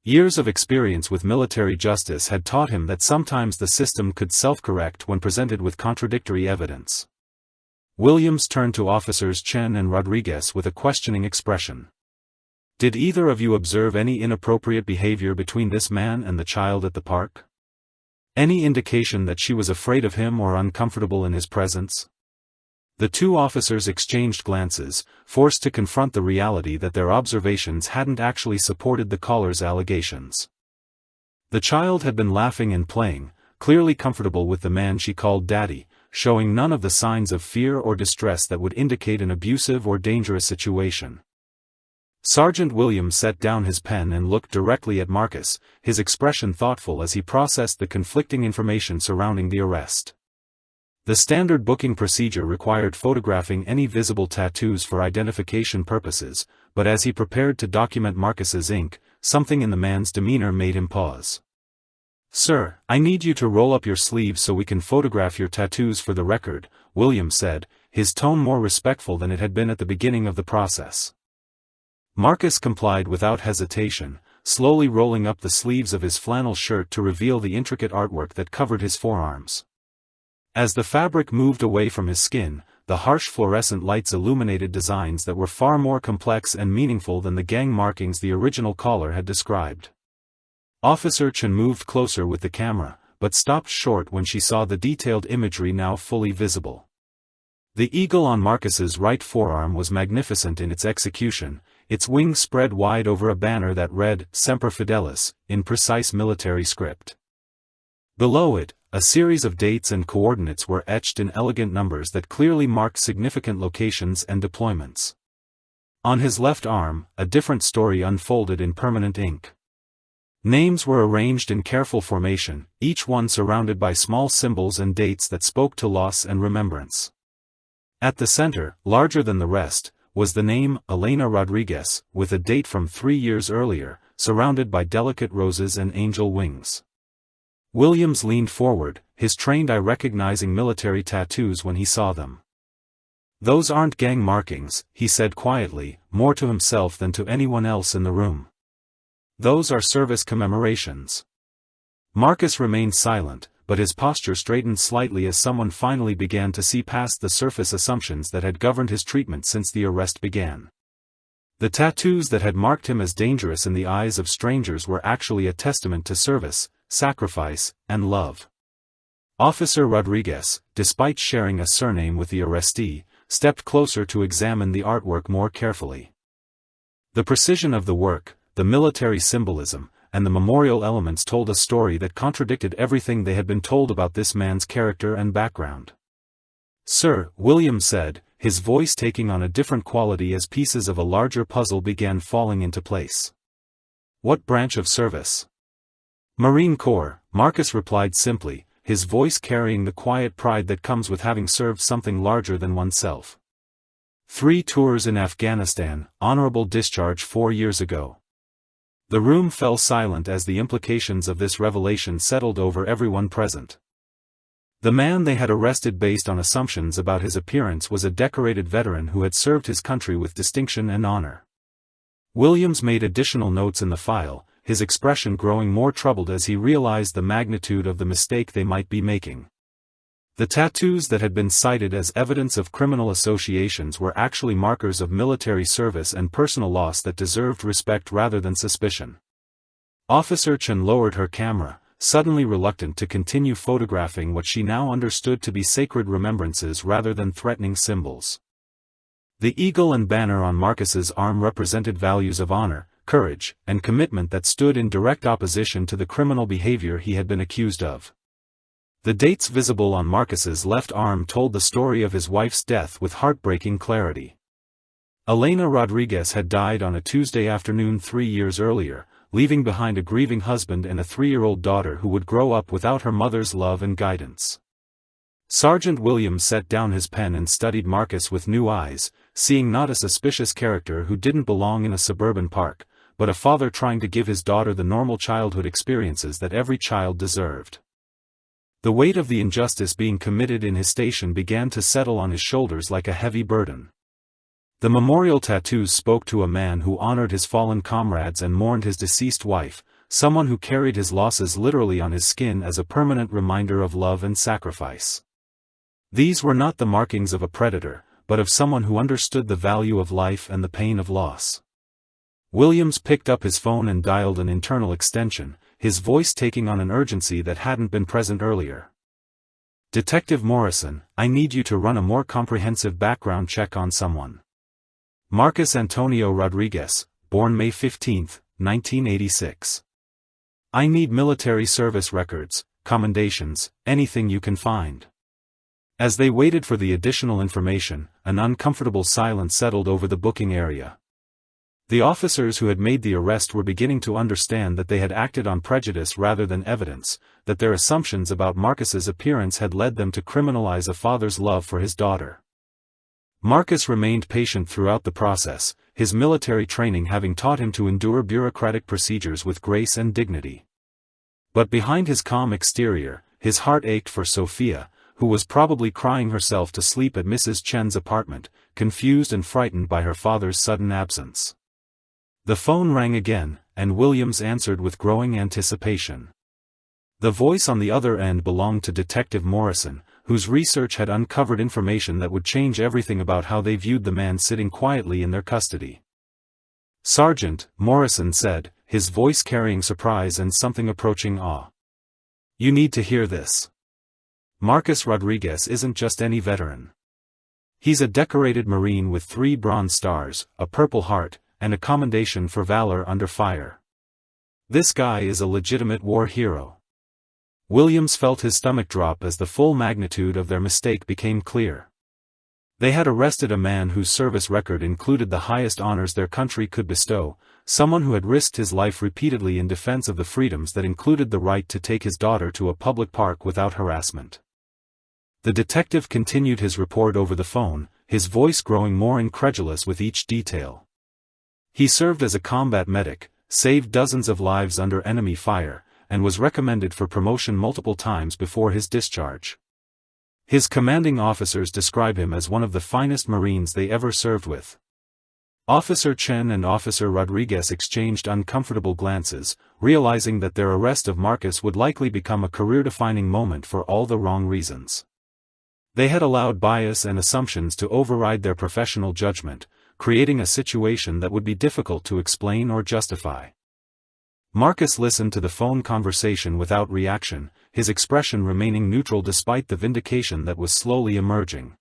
[SPEAKER 1] Years of experience with military justice had taught him that sometimes the system could self-correct when presented with contradictory evidence. Williams turned to Officers Chen and Rodriguez with a questioning expression. "Did either of you observe any inappropriate behavior between this man and the child at the park? Any indication that she was afraid of him or uncomfortable in his presence?" The 2 officers exchanged glances, forced to confront the reality that their observations hadn't actually supported the caller's allegations. The child had been laughing and playing, clearly comfortable with the man she called Daddy, showing none of the signs of fear or distress that would indicate an abusive or dangerous situation. Sergeant Williams set down his pen and looked directly at Marcus, his expression thoughtful as he processed the conflicting information surrounding the arrest. The standard booking procedure required photographing any visible tattoos for identification purposes, but as he prepared to document Marcus's ink, something in the man's demeanor made him pause. "Sir, I need you to roll up your sleeves so we can photograph your tattoos for the record," Williams said, his tone more respectful than it had been at the beginning of the process. Marcus complied without hesitation, slowly rolling up the sleeves of his flannel shirt to reveal the intricate artwork that covered his forearms. As the fabric moved away from his skin, the harsh fluorescent lights illuminated designs that were far more complex and meaningful than the gang markings the original caller had described. Officer Chen moved closer with the camera, but stopped short when she saw the detailed imagery now fully visible. The eagle on Marcus's right forearm was magnificent in its execution, its wings spread wide over a banner that read, "Semper Fidelis," in precise military script. Below it, a series of dates and coordinates were etched in elegant numbers that clearly marked significant locations and deployments. On his left arm, a different story unfolded in permanent ink. Names were arranged in careful formation, each one surrounded by small symbols and dates that spoke to loss and remembrance. At the center, larger than the rest, was the name, Elena Rodriguez, with a date from 3 years earlier, surrounded by delicate roses and angel wings. Williams leaned forward, his trained eye recognizing military tattoos when he saw them. "Those aren't gang markings," he said quietly, more to himself than to anyone else in the room. "Those are service commemorations." Marcus remained silent, but his posture straightened slightly as someone finally began to see past the surface assumptions that had governed his treatment since the arrest began. The tattoos that had marked him as dangerous in the eyes of strangers were actually a testament to service, sacrifice, and love. Officer Rodriguez, despite sharing a surname with the arrestee, stepped closer to examine the artwork more carefully. The precision of the work, the military symbolism, and the memorial elements told a story that contradicted everything they had been told about this man's character and background. "Sir," Williams said, his voice taking on a different quality as pieces of a larger puzzle began falling into place. "What branch of service?" "Marine Corps," Marcus replied simply, his voice carrying the quiet pride that comes with having served something larger than oneself. 3 tours in Afghanistan, honorable discharge 4 years ago." The room fell silent as the implications of this revelation settled over everyone present. The man they had arrested based on assumptions about his appearance was a decorated veteran who had served his country with distinction and honor. Williams made additional notes in the file, his expression growing more troubled as he realized the magnitude of the mistake they might be making. The tattoos that had been cited as evidence of criminal associations were actually markers of military service and personal loss that deserved respect rather than suspicion. Officer Chen lowered her camera, suddenly reluctant to continue photographing what she now understood to be sacred remembrances rather than threatening symbols. The eagle and banner on Marcus's arm represented values of honor, courage, and commitment that stood in direct opposition to the criminal behavior he had been accused of. The dates visible on Marcus's left arm told the story of his wife's death with heartbreaking clarity. Elena Rodriguez had died on a Tuesday afternoon 3 years earlier, leaving behind a grieving husband and a 3-year-old daughter who would grow up without her mother's love and guidance. Sergeant Williams set down his pen and studied Marcus with new eyes, seeing not a suspicious character who didn't belong in a suburban park, but a father trying to give his daughter the normal childhood experiences that every child deserved. The weight of the injustice being committed in his station began to settle on his shoulders like a heavy burden. The memorial tattoos spoke to a man who honored his fallen comrades and mourned his deceased wife, someone who carried his losses literally on his skin as a permanent reminder of love and sacrifice. These were not the markings of a predator, but of someone who understood the value of life and the pain of loss. Williams picked up his phone and dialed an internal extension, his voice taking on an urgency that hadn't been present earlier. "Detective Morrison, I need you to run a more comprehensive background check on someone. Marcus Antonio Rodriguez, born May 15, 1986. I need military service records, commendations, anything you can find. As they waited for the additional information, an uncomfortable silence settled over the booking area. The officers who had made the arrest were beginning to understand that they had acted on prejudice rather than evidence, that their assumptions about Marcus's appearance had led them to criminalize a father's love for his daughter. Marcus remained patient throughout the process, his military training having taught him to endure bureaucratic procedures with grace and dignity. But behind his calm exterior, his heart ached for Sophia, who was probably crying herself to sleep at Mrs. Chen's apartment, confused and frightened by her father's sudden absence. The phone rang again, and Williams answered with growing anticipation. The voice on the other end belonged to Detective Morrison, whose research had uncovered information that would change everything about how they viewed the man sitting quietly in their custody. "Sergeant," Morrison said, his voice carrying surprise and something approaching awe. "You need to hear this. Marcus Rodriguez isn't just any veteran. He's a decorated Marine with 3 Bronze Stars, a Purple Heart, and a commendation for valor under fire. This guy is a legitimate war hero." Williams felt his stomach drop as the full magnitude of their mistake became clear. They had arrested a man whose service record included the highest honors their country could bestow, someone who had risked his life repeatedly in defense of the freedoms that included the right to take his daughter to a public park without harassment. The detective continued his report over the phone, his voice growing more incredulous with each detail. He served as a combat medic, saved dozens of lives under enemy fire, and was recommended for promotion multiple times before his discharge. His commanding officers describe him as one of the finest Marines they ever served with. Officer Chen and Officer Rodriguez exchanged uncomfortable glances, realizing that their arrest of Marcus would likely become a career-defining moment for all the wrong reasons. They had allowed bias and assumptions to override their professional judgment, creating a situation that would be difficult to explain or justify. Marcus listened to the phone conversation without reaction, his expression remaining neutral despite the vindication that was slowly emerging.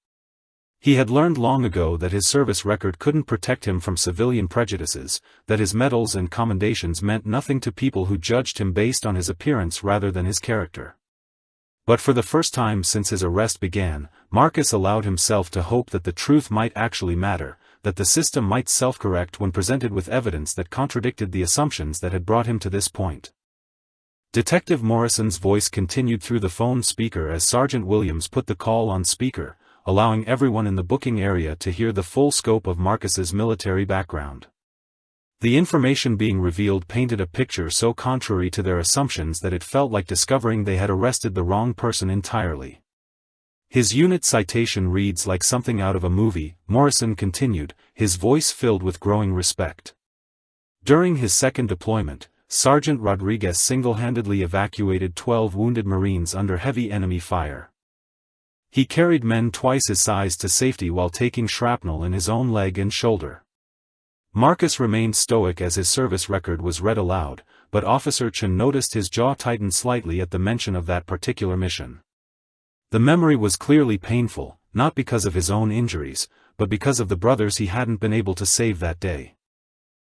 [SPEAKER 1] He had learned long ago that his service record couldn't protect him from civilian prejudices, that his medals and commendations meant nothing to people who judged him based on his appearance rather than his character. But for the first time since his arrest began, Marcus allowed himself to hope that the truth might actually matter, that the system might self-correct when presented with evidence that contradicted the assumptions that had brought him to this point. Detective Morrison's voice continued through the phone speaker as Sergeant Williams put the call on speaker, allowing everyone in the booking area to hear the full scope of Marcus's military background. The information being revealed painted a picture so contrary to their assumptions that it felt like discovering they had arrested the wrong person entirely. "His unit citation reads like something out of a movie," Morrison continued, his voice filled with growing respect. "During his second deployment, Sergeant Rodriguez single-handedly evacuated 12 wounded Marines under heavy enemy fire. He carried men twice his size to safety while taking shrapnel in his own leg and shoulder." Marcus remained stoic as his service record was read aloud, but Officer Chen noticed his jaw tighten slightly at the mention of that particular mission. The memory was clearly painful, not because of his own injuries, but because of the brothers he hadn't been able to save that day.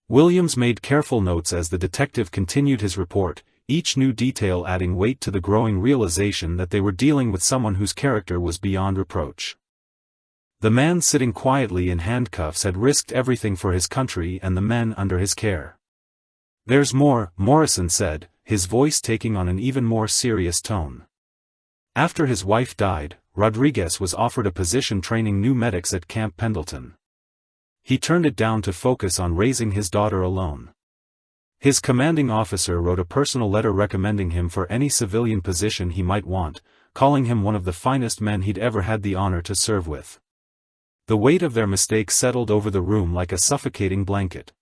[SPEAKER 1] Williams made careful notes as the detective continued his report, each new detail adding weight to the growing realization that they were dealing with someone whose character was beyond reproach. The man sitting quietly in handcuffs had risked everything for his country and the men under his care. "There's more," Morrison said, his voice taking on an even more serious tone. After his wife died, Rodriguez was offered a position training new medics at Camp Pendleton. He turned it down to focus on raising his daughter alone. His commanding officer wrote a personal letter recommending him for any civilian position he might want, calling him one of the finest men he'd ever had the honor to serve with. The weight of their mistake settled over the room like a suffocating blanket.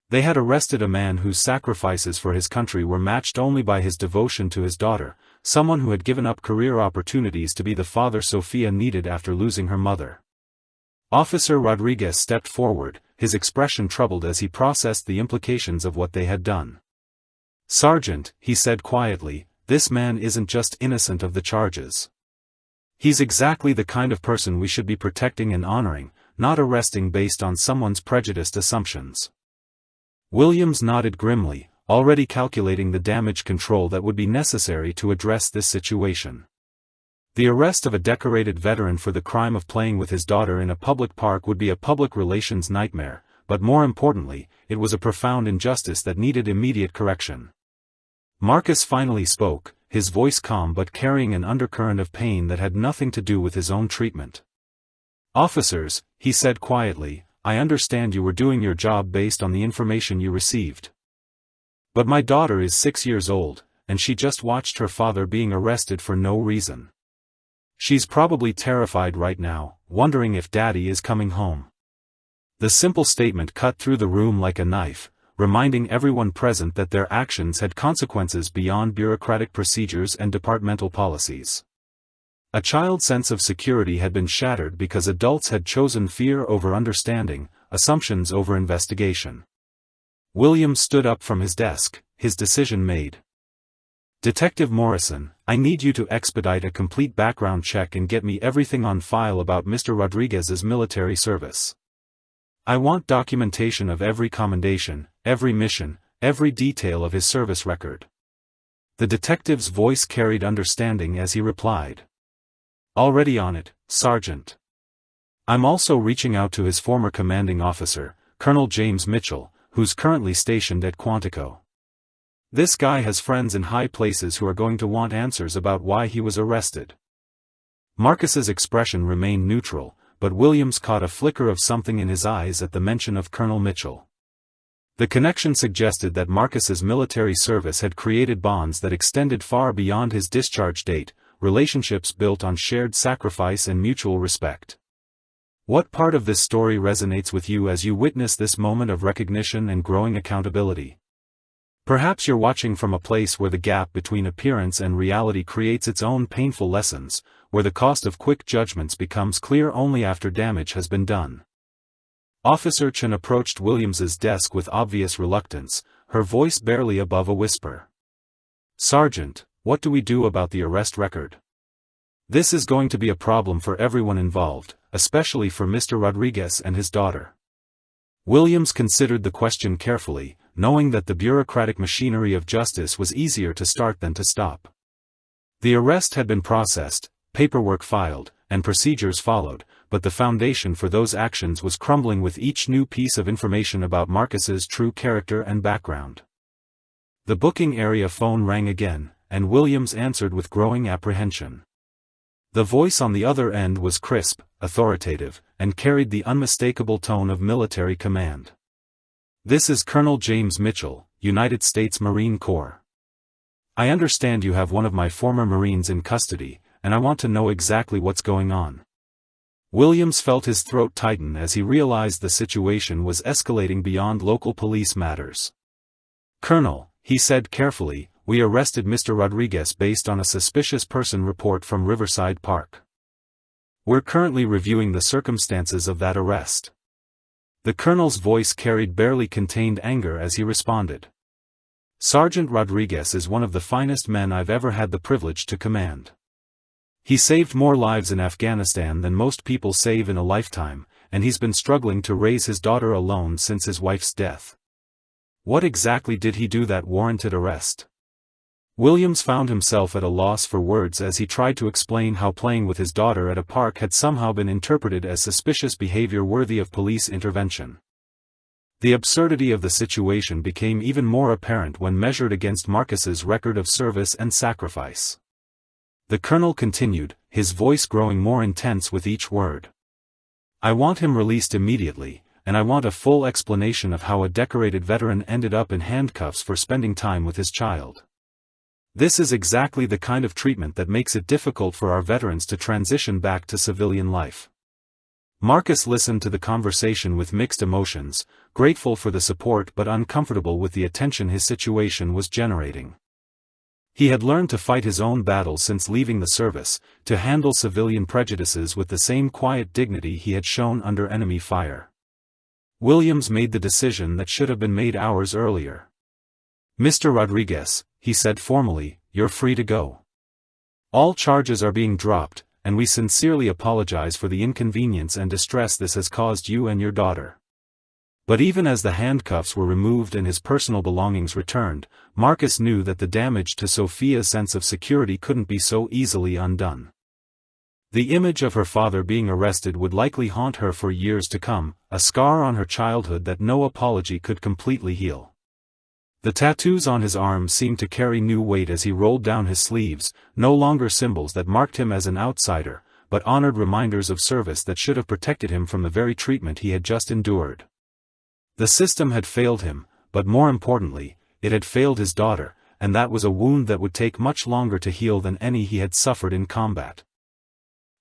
[SPEAKER 1] They had arrested a man whose sacrifices for his country were matched only by his devotion to his daughter, someone who had given up career opportunities to be the father Sophia needed after losing her mother. Officer Rodriguez stepped forward, his expression troubled as he processed the implications of what they had done. "Sergeant," he said quietly, "this man isn't just innocent of the charges. He's exactly the kind of person we should be protecting and honoring, not arresting based on someone's prejudiced assumptions." Williams nodded grimly, already calculating the damage control that would be necessary to address this situation. The arrest of a decorated veteran for the crime of playing with his daughter in a public park would be a public relations nightmare, but more importantly, it was a profound injustice that needed immediate correction. Marcus finally spoke, his voice calm but carrying an undercurrent of pain that had nothing to do with his own treatment. "Officers," he said quietly, "I understand you were doing your job based on the information you received. But my daughter is 6 years old, and she just watched her father being arrested for no reason. She's probably terrified right now, wondering if Daddy is coming home." The simple statement cut through the room like a knife, reminding everyone present that their actions had consequences beyond bureaucratic procedures and departmental policies. A child's sense of security had been shattered because adults had chosen fear over understanding, assumptions over investigation. Williams stood up from his desk, his decision made. "Detective Morrison, I need you to expedite a complete background check and get me everything on file about Mr. Rodriguez's military service. I want documentation of every commendation, every mission, every detail of his service record." The detective's voice carried understanding as he replied. "Already on it, Sergeant. I'm also reaching out to his former commanding officer, Colonel James Mitchell, who's currently stationed at Quantico. This guy has friends in high places who are going to want answers about why he was arrested." Marcus's expression remained neutral, but Williams caught a flicker of something in his eyes at the mention of Colonel Mitchell. The connection suggested that Marcus's military service had created bonds that extended far beyond his discharge date, relationships built on shared sacrifice and mutual respect. What part of this story resonates with you as you witness this moment of recognition and growing accountability? Perhaps you're watching from a place where the gap between appearance and reality creates its own painful lessons, where the cost of quick judgments becomes clear only after damage has been done. Officer Chen approached Williams's desk with obvious reluctance, her voice barely above a whisper. "Sergeant, what do we do about the arrest record? This is going to be a problem for everyone involved, especially for Mr. Rodriguez and his daughter." Williams considered the question carefully, knowing that the bureaucratic machinery of justice was easier to start than to stop. The arrest had been processed, paperwork filed, and procedures followed, but the foundation for those actions was crumbling with each new piece of information about Marcus's true character and background. The booking area phone rang again, and Williams answered with growing apprehension. The voice on the other end was crisp, authoritative, and carried the unmistakable tone of military command. "This is Colonel James Mitchell, United States Marine Corps. I understand you have one of my former Marines in custody, and I want to know exactly what's going on." Williams felt his throat tighten as he realized the situation was escalating beyond local police matters. "Colonel," he said carefully, "we arrested Mr. Rodriguez based on a suspicious person report from Riverside Park. We're currently reviewing the circumstances of that arrest." The colonel's voice carried barely contained anger as he responded. "Sergeant Rodriguez is one of the finest men I've ever had the privilege to command. He saved more lives in Afghanistan than most people save in a lifetime, and he's been struggling to raise his daughter alone since his wife's death. What exactly did he do that warranted arrest?" Williams found himself at a loss for words as he tried to explain how playing with his daughter at a park had somehow been interpreted as suspicious behavior worthy of police intervention. The absurdity of the situation became even more apparent when measured against Marcus's record of service and sacrifice. The colonel continued, his voice growing more intense with each word. "I want him released immediately, and I want a full explanation of how a decorated veteran ended up in handcuffs for spending time with his child. This is exactly the kind of treatment that makes it difficult for our veterans to transition back to civilian life." Marcus listened to the conversation with mixed emotions, grateful for the support but uncomfortable with the attention his situation was generating. He had learned to fight his own battles since leaving the service, to handle civilian prejudices with the same quiet dignity he had shown under enemy fire. Williams made the decision that should have been made hours earlier. "Mr. Rodriguez," he said formally, "you're free to go. All charges are being dropped, and we sincerely apologize for the inconvenience and distress this has caused you and your daughter." But even as the handcuffs were removed and his personal belongings returned, Marcus knew that the damage to Sophia's sense of security couldn't be so easily undone. The image of her father being arrested would likely haunt her for years to come, a scar on her childhood that no apology could completely heal. The tattoos on his arms seemed to carry new weight as he rolled down his sleeves, no longer symbols that marked him as an outsider, but honored reminders of service that should have protected him from the very treatment he had just endured. The system had failed him, but more importantly, it had failed his daughter, and that was a wound that would take much longer to heal than any he had suffered in combat.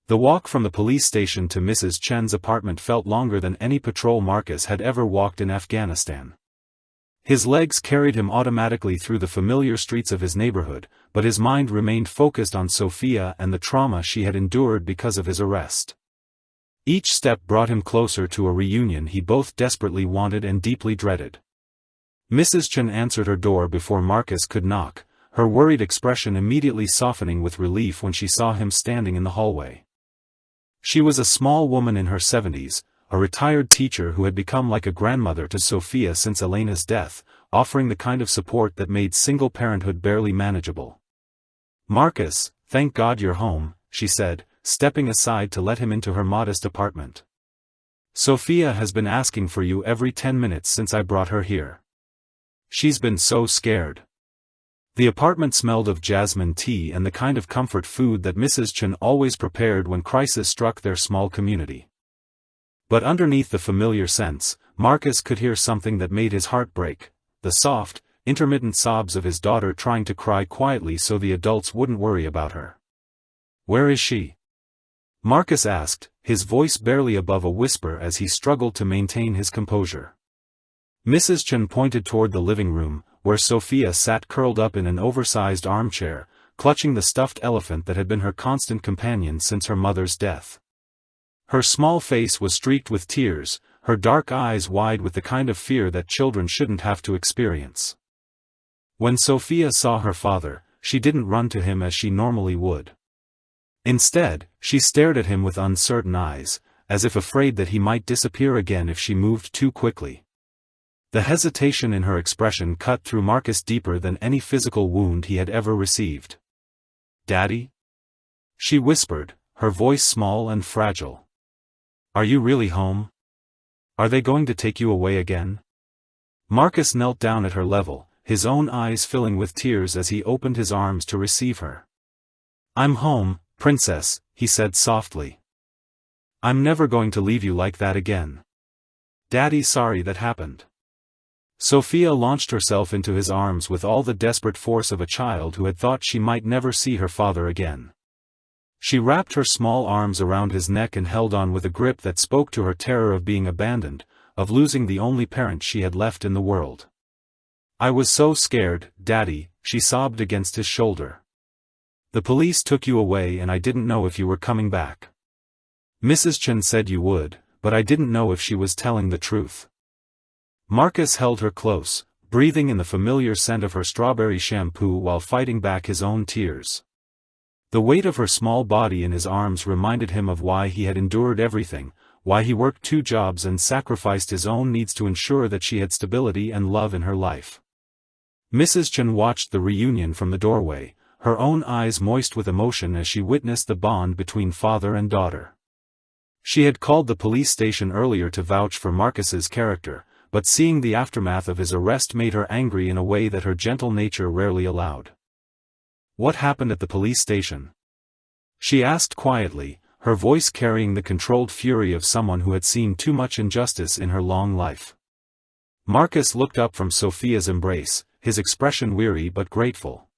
[SPEAKER 1] The walk from the police station to Mrs. Chen's apartment felt longer than any patrol Marcus had ever walked in Afghanistan. His legs carried him automatically through the familiar streets of his neighborhood, but his mind remained focused on Sophia and the trauma she had endured because of his arrest. Each step brought him closer to a reunion he both desperately wanted and deeply dreaded. Mrs. Chen answered her door before Marcus could knock, her worried expression immediately softening with relief when she saw him standing in the hallway. She was a small woman in her 70s, a retired teacher who had become like a grandmother to Sophia since Elena's death, offering the kind of support that made single parenthood barely manageable. "Marcus, thank God you're home," she said, stepping aside to let him into her modest apartment. "Sophia has been asking for you every 10 minutes since I brought her here. She's been so scared." The apartment smelled of jasmine tea and the kind of comfort food that Mrs. Chen always prepared when crisis struck their small community. But underneath the familiar scents, Marcus could hear something that made his heart break, the soft, intermittent sobs of his daughter trying to cry quietly so the adults wouldn't worry about her. "Where is she?" Marcus asked, his voice barely above a whisper as he struggled to maintain his composure. Mrs. Chen pointed toward the living room, where Sophia sat curled up in an oversized armchair, clutching the stuffed elephant that had been her constant companion since her mother's death. Her small face was streaked with tears, her dark eyes wide with the kind of fear that children shouldn't have to experience. When Sophia saw her father, she didn't run to him as she normally would. Instead, she stared at him with uncertain eyes, as if afraid that he might disappear again if she moved too quickly. The hesitation in her expression cut through Marcus deeper than any physical wound he had ever received. "Daddy?" she whispered, her voice small and fragile. "Are you really home? Are they going to take you away again?" Marcus knelt down at her level, his own eyes filling with tears as he opened his arms to receive her. "I'm home, Princess," he said softly. "I'm never going to leave you like that again. Daddy, sorry that happened." Sophia launched herself into his arms with all the desperate force of a child who had thought she might never see her father again. She wrapped her small arms around his neck and held on with a grip that spoke to her terror of being abandoned, of losing the only parent she had left in the world. "I was so scared, Daddy," she sobbed against his shoulder. "The police took you away and I didn't know if you were coming back. Mrs. Chen said you would, but I didn't know if she was telling the truth." Marcus held her close, breathing in the familiar scent of her strawberry shampoo while fighting back his own tears. The weight of her small body in his arms reminded him of why he had endured everything, why he worked 2 jobs and sacrificed his own needs to ensure that she had stability and love in her life. Mrs. Chen watched the reunion from the doorway, her own eyes moist with emotion as she witnessed the bond between father and daughter. She had called the police station earlier to vouch for Marcus's character, but seeing the aftermath of his arrest made her angry in a way that her gentle nature rarely allowed. "What happened at the police station?" she asked quietly, her voice carrying the controlled fury of someone who had seen too much injustice in her long life. Marcus looked up from Sophia's embrace, his expression weary but grateful.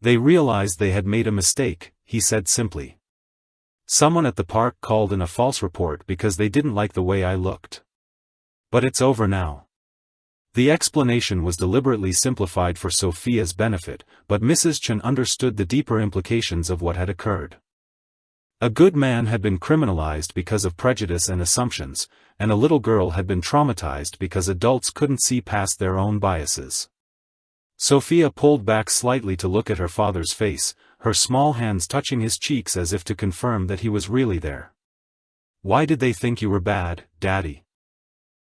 [SPEAKER 1] "They realized they had made a mistake," he said simply. "Someone at the park called in a false report because they didn't like the way I looked. But it's over now." The explanation was deliberately simplified for Sophia's benefit, but Mrs. Chen understood the deeper implications of what had occurred. A good man had been criminalized because of prejudice and assumptions, and a little girl had been traumatized because adults couldn't see past their own biases. Sophia pulled back slightly to look at her father's face, her small hands touching his cheeks as if to confirm that he was really there. "Why did they think you were bad, Daddy?"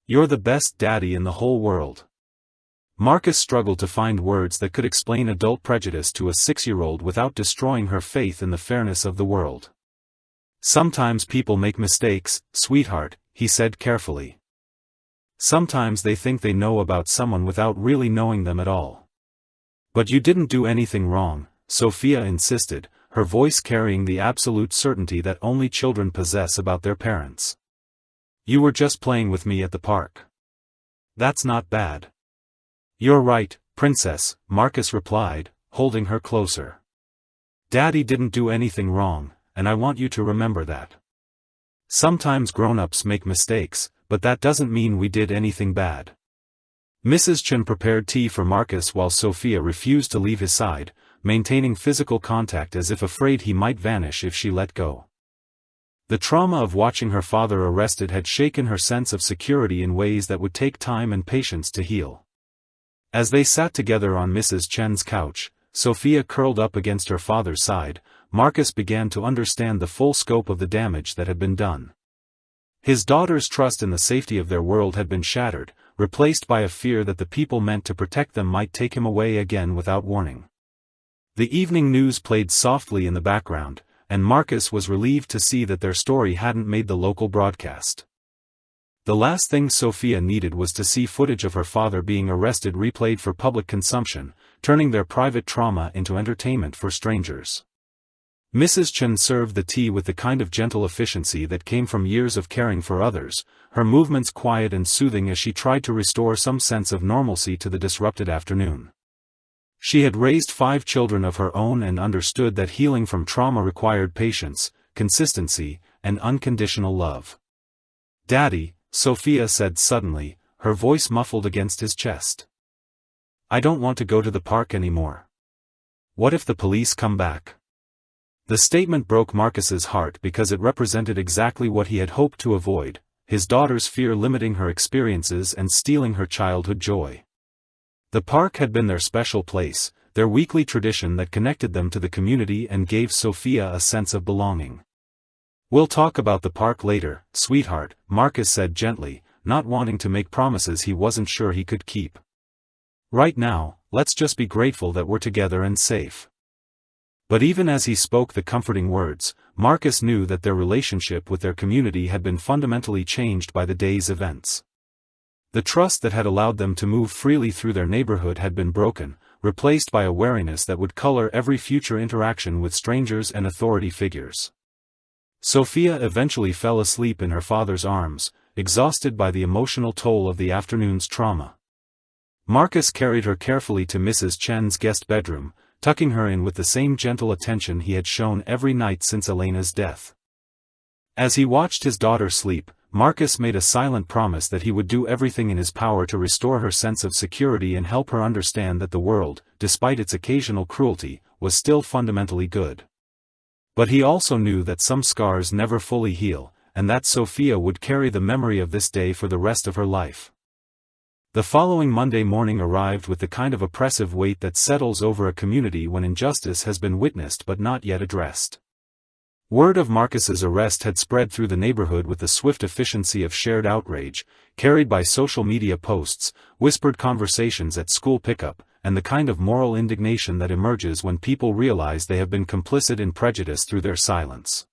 [SPEAKER 1] You're the best daddy in the whole world. Marcus struggled to find words that could explain adult prejudice to a 6-year-old without destroying her faith in the fairness of the world. Sometimes people make mistakes, sweetheart, he said carefully. Sometimes they think they know about someone without really knowing them at all. But you didn't do anything wrong, Sophia insisted, her voice carrying the absolute certainty that only children possess about their parents. You were just playing with me at the park. That's not bad. You're right, princess, Marcus replied, holding her closer. Daddy didn't do anything wrong, and I want you to remember that. Sometimes grown-ups make mistakes, but that doesn't mean we did anything bad. Mrs. Chen prepared tea for Marcus while Sophia refused to leave his side, maintaining physical contact as if afraid he might vanish if she let go. The trauma of watching her father arrested had shaken her sense of security in ways that would take time and patience to heal. As they sat together on Mrs. Chen's couch, Sophia curled up against her father's side, Marcus began to understand the full scope of the damage that had been done. His daughter's trust in the safety of their world had been shattered, replaced by a fear that the people meant to protect them might take him away again without warning. The evening news played softly in the background, and Marcus was relieved to see that their story hadn't made the local broadcast. The last thing Sophia needed was to see footage of her father being arrested replayed for public consumption, turning their private trauma into entertainment for strangers. Mrs. Chen served the tea with the kind of gentle efficiency that came from years of caring for others, her movements quiet and soothing as she tried to restore some sense of normalcy to the disrupted afternoon. She had raised 5 children of her own and understood that healing from trauma required patience, consistency, and unconditional love. Daddy, Sophia said suddenly, her voice muffled against his chest. I don't want to go to the park anymore. What if the police come back? The statement broke Marcus's heart because it represented exactly what he had hoped to avoid, his daughter's fear limiting her experiences and stealing her childhood joy. The park had been their special place, their weekly tradition that connected them to the community and gave Sophia a sense of belonging. We'll talk about the park later, sweetheart, Marcus said gently, not wanting to make promises he wasn't sure he could keep. Right now, let's just be grateful that we're together and safe. But even as he spoke the comforting words, Marcus knew that their relationship with their community had been fundamentally changed by the day's events. The trust that had allowed them to move freely through their neighborhood had been broken, replaced by a wariness that would color every future interaction with strangers and authority figures. Sophia eventually fell asleep in her father's arms, exhausted by the emotional toll of the afternoon's trauma. Marcus carried her carefully to Mrs. Chen's guest bedroom, tucking her in with the same gentle attention he had shown every night since Elena's death. As he watched his daughter sleep, Marcus made a silent promise that he would do everything in his power to restore her sense of security and help her understand that the world, despite its occasional cruelty, was still fundamentally good. But he also knew that some scars never fully heal, and that Sophia would carry the memory of this day for the rest of her life. The following Monday morning arrived with the kind of oppressive weight that settles over a community when injustice has been witnessed but not yet addressed. Word of Marcus's arrest had spread through the neighborhood with the swift efficiency of shared outrage, carried by social media posts, whispered conversations at school pickup, and the kind of moral indignation that emerges when people realize they have been complicit in prejudice through their silence.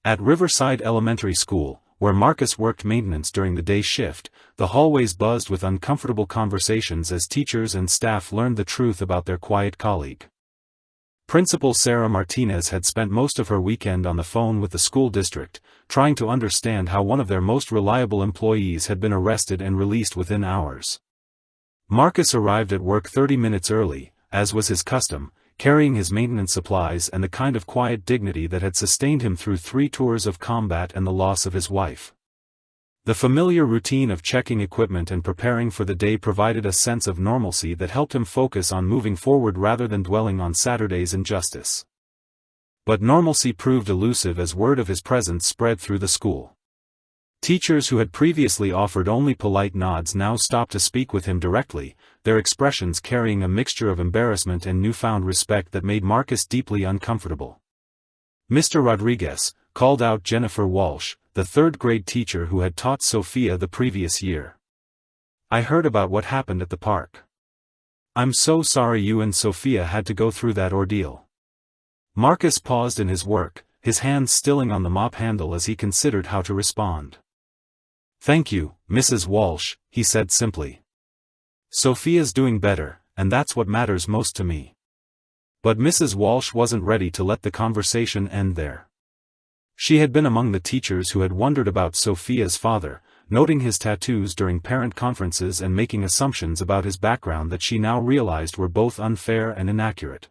[SPEAKER 1] At Riverside Elementary School, where Marcus worked maintenance during the day shift, the hallways buzzed with uncomfortable conversations as teachers and staff learned the truth about their quiet colleague. Principal Sarah Martinez had spent most of her weekend on the phone with the school district, trying to understand how one of their most reliable employees had been arrested and released within hours. Marcus arrived at work 30 minutes early, as was his custom, carrying his maintenance supplies and the kind of quiet dignity that had sustained him through 3 tours of combat and the loss of his wife. The familiar routine of checking equipment and preparing for the day provided a sense of normalcy that helped him focus on moving forward rather than dwelling on Saturday's injustice. But normalcy proved elusive as word of his presence spread through the school. Teachers who had previously offered only polite nods now stopped to speak with him directly, their expressions carrying a mixture of embarrassment and newfound respect that made Marcus deeply uncomfortable. "Mr. Rodriguez," called out Jennifer Walsh, the third-grade teacher who had taught Sophia the previous year. "I heard about what happened at the park. I'm so sorry you and Sophia had to go through that ordeal." Marcus paused in his work, his hands stilling on the mop handle as he considered how to respond. "Thank you, Mrs. Walsh," he said simply. "Sophia's doing better, and that's what matters most to me." But Mrs. Walsh wasn't ready to let the conversation end there. She had been among the teachers who had wondered about Sophia's father, noting his tattoos during parent conferences and making assumptions about his background that she now realized were both unfair and inaccurate.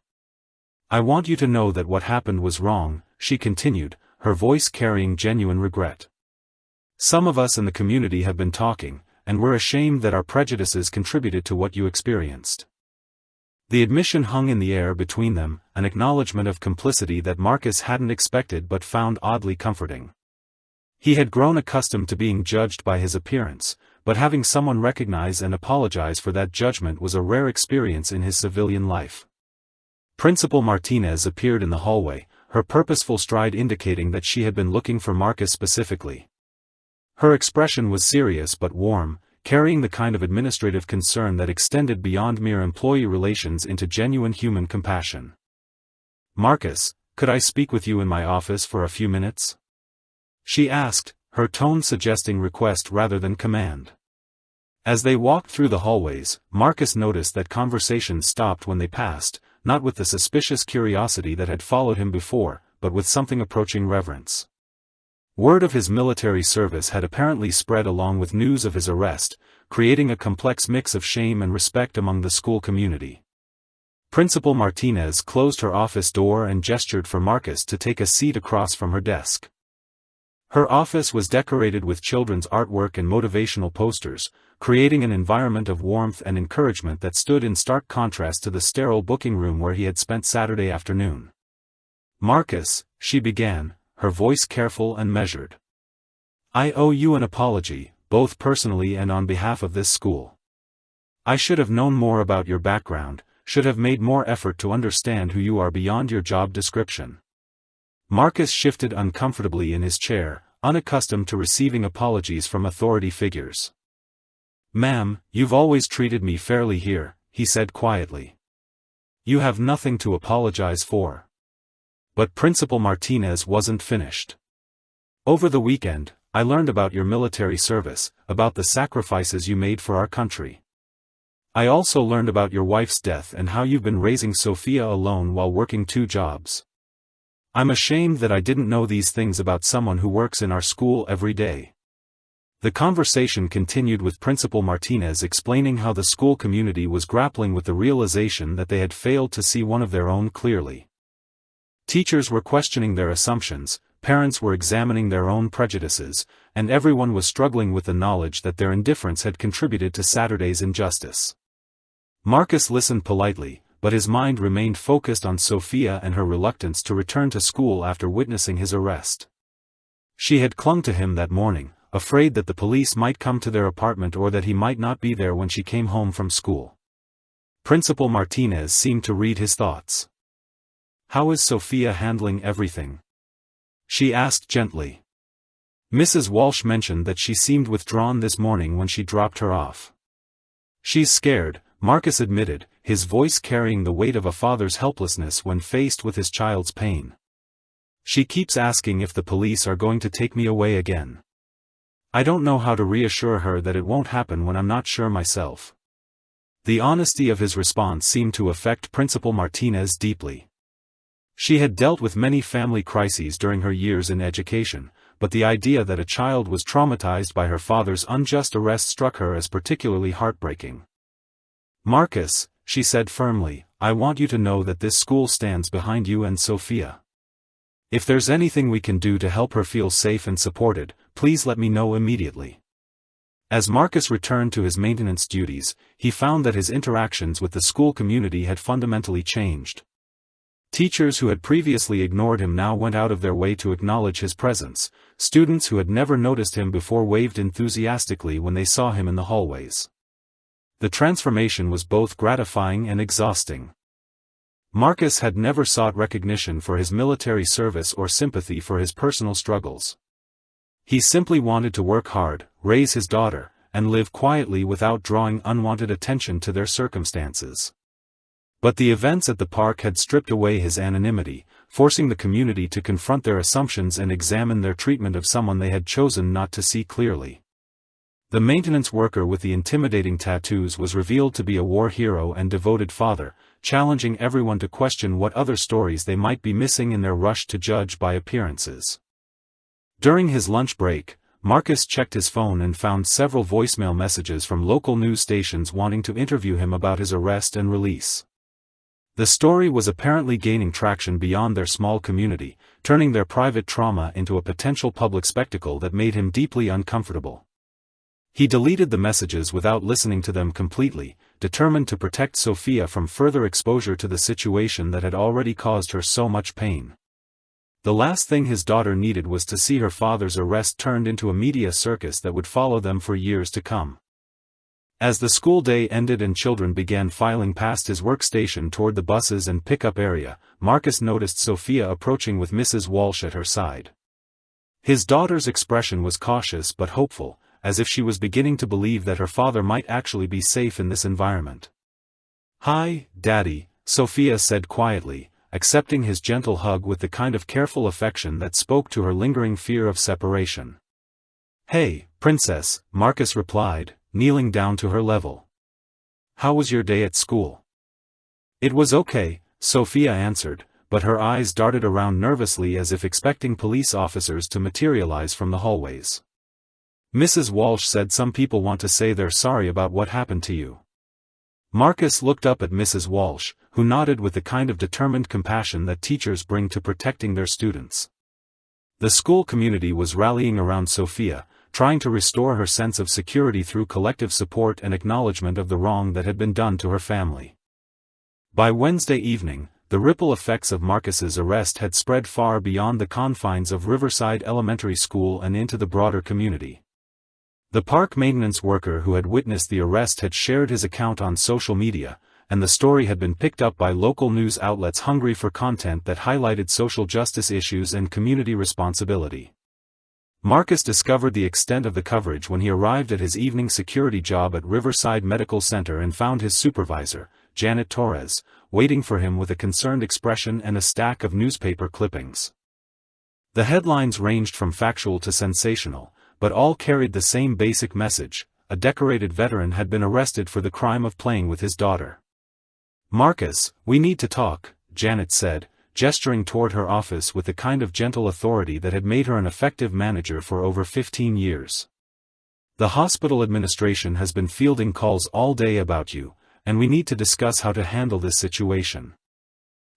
[SPEAKER 1] "I want you to know that what happened was wrong," she continued, her voice carrying genuine regret. "Some of us in the community have been talking, and we're ashamed that our prejudices contributed to what you experienced." The admission hung in the air between them, an acknowledgement of complicity that Marcus hadn't expected but found oddly comforting. He had grown accustomed to being judged by his appearance, but having someone recognize and apologize for that judgment was a rare experience in his civilian life. Principal Martinez appeared in the hallway, her purposeful stride indicating that she had been looking for Marcus specifically. Her expression was serious but warm, carrying the kind of administrative concern that extended beyond mere employee relations into genuine human compassion. "Marcus, could I speak with you in my office for a few minutes?" she asked, her tone suggesting request rather than command. As they walked through the hallways, Marcus noticed that conversation stopped when they passed, not with the suspicious curiosity that had followed him before, but with something approaching reverence. Word of his military service had apparently spread along with news of his arrest, creating a complex mix of shame and respect among the school community. Principal Martinez closed her office door and gestured for Marcus to take a seat across from her desk. Her office was decorated with children's artwork and motivational posters, creating an environment of warmth and encouragement that stood in stark contrast to the sterile booking room where he had spent Saturday afternoon. "Marcus," she began, her voice careful and measured. "I owe you an apology, both personally and on behalf of this school. I should have known more about your background, should have made more effort to understand who you are beyond your job description." Marcus shifted uncomfortably in his chair, unaccustomed to receiving apologies from authority figures. "Ma'am, you've always treated me fairly here," he said quietly. "You have nothing to apologize for." But Principal Martinez wasn't finished. "Over the weekend, I learned about your military service, about the sacrifices you made for our country. I also learned about your wife's death and how you've been raising Sophia alone while working 2 jobs. I'm ashamed that I didn't know these things about someone who works in our school every day." The conversation continued with Principal Martinez explaining how the school community was grappling with the realization that they had failed to see one of their own clearly. Teachers were questioning their assumptions, parents were examining their own prejudices, and everyone was struggling with the knowledge that their indifference had contributed to Saturday's injustice. Marcus listened politely, but his mind remained focused on Sophia and her reluctance to return to school after witnessing his arrest. She had clung to him that morning, afraid that the police might come to their apartment or that he might not be there when she came home from school. Principal Martinez seemed to read his thoughts. "How is Sophia handling everything?" she asked gently. "Mrs. Walsh mentioned that she seemed withdrawn this morning when she dropped her off." "She's scared," Marcus admitted, his voice carrying the weight of a father's helplessness when faced with his child's pain. "She keeps asking if the police are going to take me away again. I don't know how to reassure her that it won't happen when I'm not sure myself." The honesty of his response seemed to affect Principal Martinez deeply. She had dealt with many family crises during her years in education, but the idea that a child was traumatized by her father's unjust arrest struck her as particularly heartbreaking. "Marcus," she said firmly, "I want you to know that this school stands behind you and Sophia. If there's anything we can do to help her feel safe and supported, please let me know immediately." As Marcus returned to his maintenance duties, he found that his interactions with the school community had fundamentally changed. Teachers who had previously ignored him now went out of their way to acknowledge his presence, students who had never noticed him before waved enthusiastically when they saw him in the hallways. The transformation was both gratifying and exhausting. Marcus had never sought recognition for his military service or sympathy for his personal struggles. He simply wanted to work hard, raise his daughter, and live quietly without drawing unwanted attention to their circumstances. But the events at the park had stripped away his anonymity, forcing the community to confront their assumptions and examine their treatment of someone they had chosen not to see clearly. The maintenance worker with the intimidating tattoos was revealed to be a war hero and devoted father, challenging everyone to question what other stories they might be missing in their rush to judge by appearances. During his lunch break, Marcus checked his phone and found several voicemail messages from local news stations wanting to interview him about his arrest and release. The story was apparently gaining traction beyond their small community, turning their private trauma into a potential public spectacle that made him deeply uncomfortable. He deleted the messages without listening to them completely, determined to protect Sophia from further exposure to the situation that had already caused her so much pain. The last thing his daughter needed was to see her father's arrest turned into a media circus that would follow them for years to come. As the school day ended and children began filing past his workstation toward the buses and pickup area, Marcus noticed Sophia approaching with Mrs. Walsh at her side. His daughter's expression was cautious but hopeful, as if she was beginning to believe that her father might actually be safe in this environment. "Hi, Daddy," Sophia said quietly, accepting his gentle hug with the kind of careful affection that spoke to her lingering fear of separation. "Hey, Princess," Marcus replied, kneeling down to her level. "How was your day at school?" "It was okay," Sophia answered, but her eyes darted around nervously as if expecting police officers to materialize from the hallways. "Mrs. Walsh said some people want to say they're sorry about what happened to you." Marcus looked up at Mrs. Walsh, who nodded with the kind of determined compassion that teachers bring to protecting their students. The school community was rallying around Sophia, trying to restore her sense of security through collective support and acknowledgement of the wrong that had been done to her family. By Wednesday evening, the ripple effects of Marcus's arrest had spread far beyond the confines of Riverside Elementary School and into the broader community. The park maintenance worker who had witnessed the arrest had shared his account on social media, and the story had been picked up by local news outlets hungry for content that highlighted social justice issues and community responsibility. Marcus discovered the extent of the coverage when he arrived at his evening security job at Riverside Medical Center and found his supervisor, Janet Torres, waiting for him with a concerned expression and a stack of newspaper clippings. The headlines ranged from factual to sensational, but all carried the same basic message: a decorated veteran had been arrested for the crime of playing with his daughter. "Marcus, we need to talk," Janet said, gesturing toward her office with the kind of gentle authority that had made her an effective manager for over 15 years. "The hospital administration has been fielding calls all day about you, and we need to discuss how to handle this situation."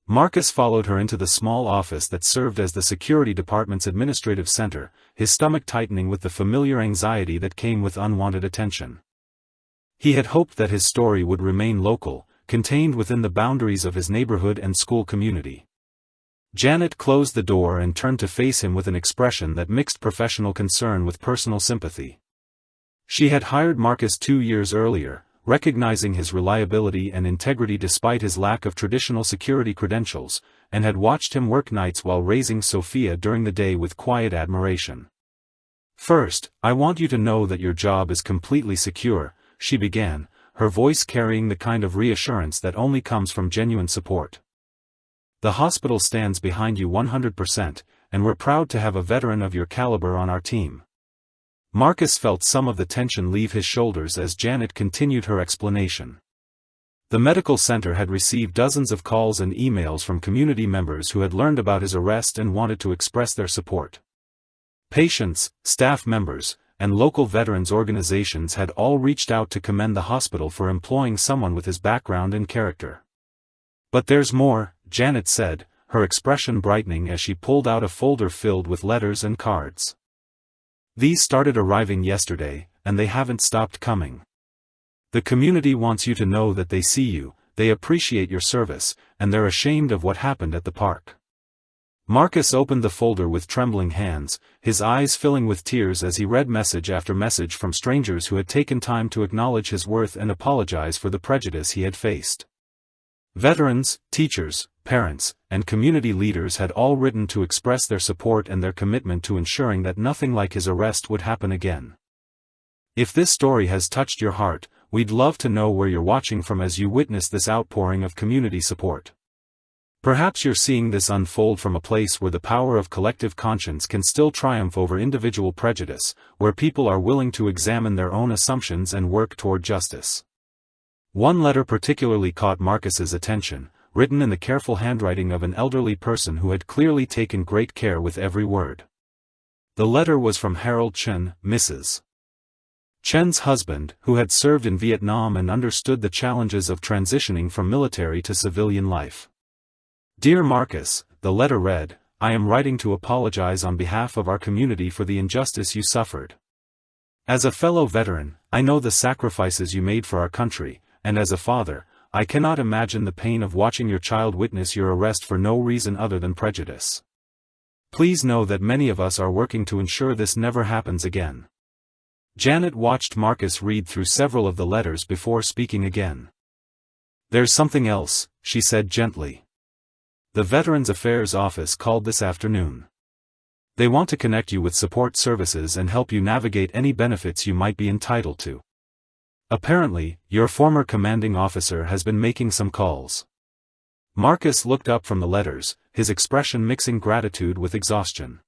[SPEAKER 1] Marcus followed her into the small office that served as the security department's administrative center, his stomach tightening with the familiar anxiety that came with unwanted attention. He had hoped that his story would remain local, contained within the boundaries of his neighborhood and school community. Janet closed the door and turned to face him with an expression that mixed professional concern with personal sympathy. She had hired Marcus 2 years earlier, recognizing his reliability and integrity despite his lack of traditional security credentials, and had watched him work nights while raising Sophia during the day with quiet admiration. "First, I want you to know that your job is completely secure," she began, her voice carrying the kind of reassurance that only comes from genuine support. "The hospital stands behind you 100%, and we're proud to have a veteran of your caliber on our team." Marcus felt some of the tension leave his shoulders as Janet continued her explanation. The medical center had received dozens of calls and emails from community members who had learned about his arrest and wanted to express their support. Patients, staff members, and local veterans organizations had all reached out to commend the hospital for employing someone with his background and character. "But there's more," Janet said, her expression brightening as she pulled out a folder filled with letters and cards. "These started arriving yesterday, and they haven't stopped coming. The community wants you to know that they see you, they appreciate your service, and they're ashamed of what happened at the park." Marcus opened the folder with trembling hands, his eyes filling with tears as he read message after message from strangers who had taken time to acknowledge his worth and apologize for the prejudice he had faced. Veterans, teachers, parents, and community leaders had all written to express their support and their commitment to ensuring that nothing like his arrest would happen again. If this story has touched your heart, we'd love to know where you're watching from as you witness this outpouring of community support. Perhaps you're seeing this unfold from a place where the power of collective conscience can still triumph over individual prejudice, where people are willing to examine their own assumptions and work toward justice. One letter particularly caught Marcus's attention, written in the careful handwriting of an elderly person who had clearly taken great care with every word. The letter was from Harold Chen, Mrs. Chen's husband, who had served in Vietnam and understood the challenges of transitioning from military to civilian life. Dear Marcus, the letter read, I am writing to apologize on behalf of our community for the injustice you suffered. As a fellow veteran, I know the sacrifices you made for our country, and as a father, I cannot imagine the pain of watching your child witness your arrest for no reason other than prejudice. Please know that many of us are working to ensure this never happens again. Janet watched Marcus read through several of the letters before speaking again. There's something else, she said gently. The Veterans Affairs Office called this afternoon. They want to connect you with support services and help you navigate any benefits you might be entitled to. Apparently, your former commanding officer has been making some calls. Marcus looked up from the letters, his expression mixing gratitude with exhaustion.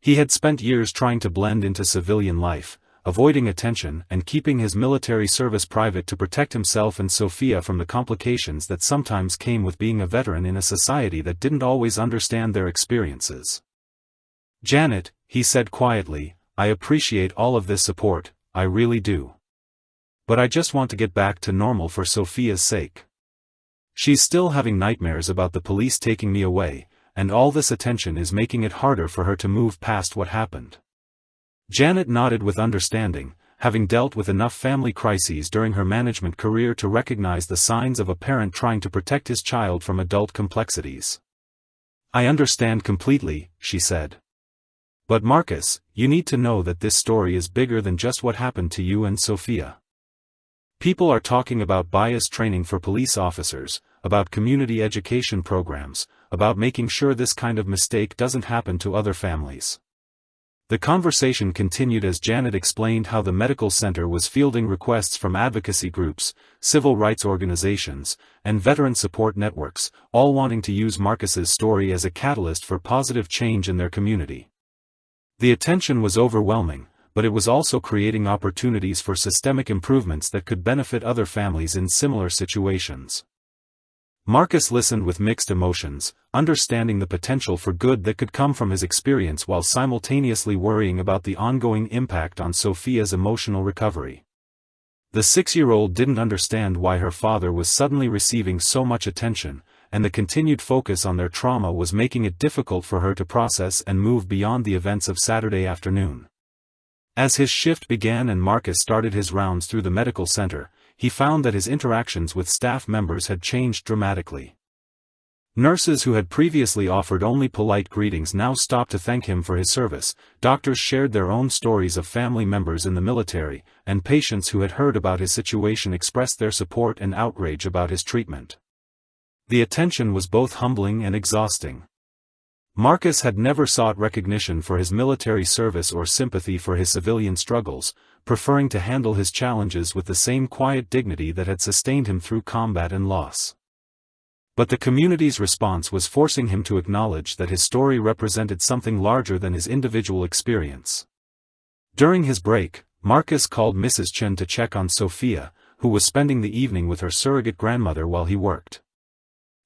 [SPEAKER 1] He had spent years trying to blend into civilian life, avoiding attention and keeping his military service private to protect himself and Sophia from the complications that sometimes came with being a veteran in a society that didn't always understand their experiences. Janet, he said quietly, I appreciate all of this support, I really do. But I just want to get back to normal for Sophia's sake. She's still having nightmares about the police taking me away, and all this attention is making it harder for her to move past what happened. Janet nodded with understanding, having dealt with enough family crises during her management career to recognize the signs of a parent trying to protect his child from adult complexities. I understand completely, she said. But Marcus, you need to know that this story is bigger than just what happened to you and Sophia. People are talking about bias training for police officers, about community education programs, about making sure this kind of mistake doesn't happen to other families. The conversation continued as Janet explained how the medical center was fielding requests from advocacy groups, civil rights organizations, and veteran support networks, all wanting to use Marcus's story as a catalyst for positive change in their community. The attention was overwhelming, but it was also creating opportunities for systemic improvements that could benefit other families in similar situations. Marcus listened with mixed emotions, understanding the potential for good that could come from his experience while simultaneously worrying about the ongoing impact on Sophia's emotional recovery. The 6-year-old didn't understand why her father was suddenly receiving so much attention, and the continued focus on their trauma was making it difficult for her to process and move beyond the events of Saturday afternoon. As his shift began and Marcus started his rounds through the medical center, he found that his interactions with staff members had changed dramatically. Nurses who had previously offered only polite greetings now stopped to thank him for his service, doctors shared their own stories of family members in the military, and patients who had heard about his situation expressed their support and outrage about his treatment. The attention was both humbling and exhausting. Marcus had never sought recognition for his military service or sympathy for his civilian struggles, preferring to handle his challenges with the same quiet dignity that had sustained him through combat and loss. But the community's response was forcing him to acknowledge that his story represented something larger than his individual experience. During his break, Marcus called Mrs. Chen to check on Sophia, who was spending the evening with her surrogate grandmother while he worked.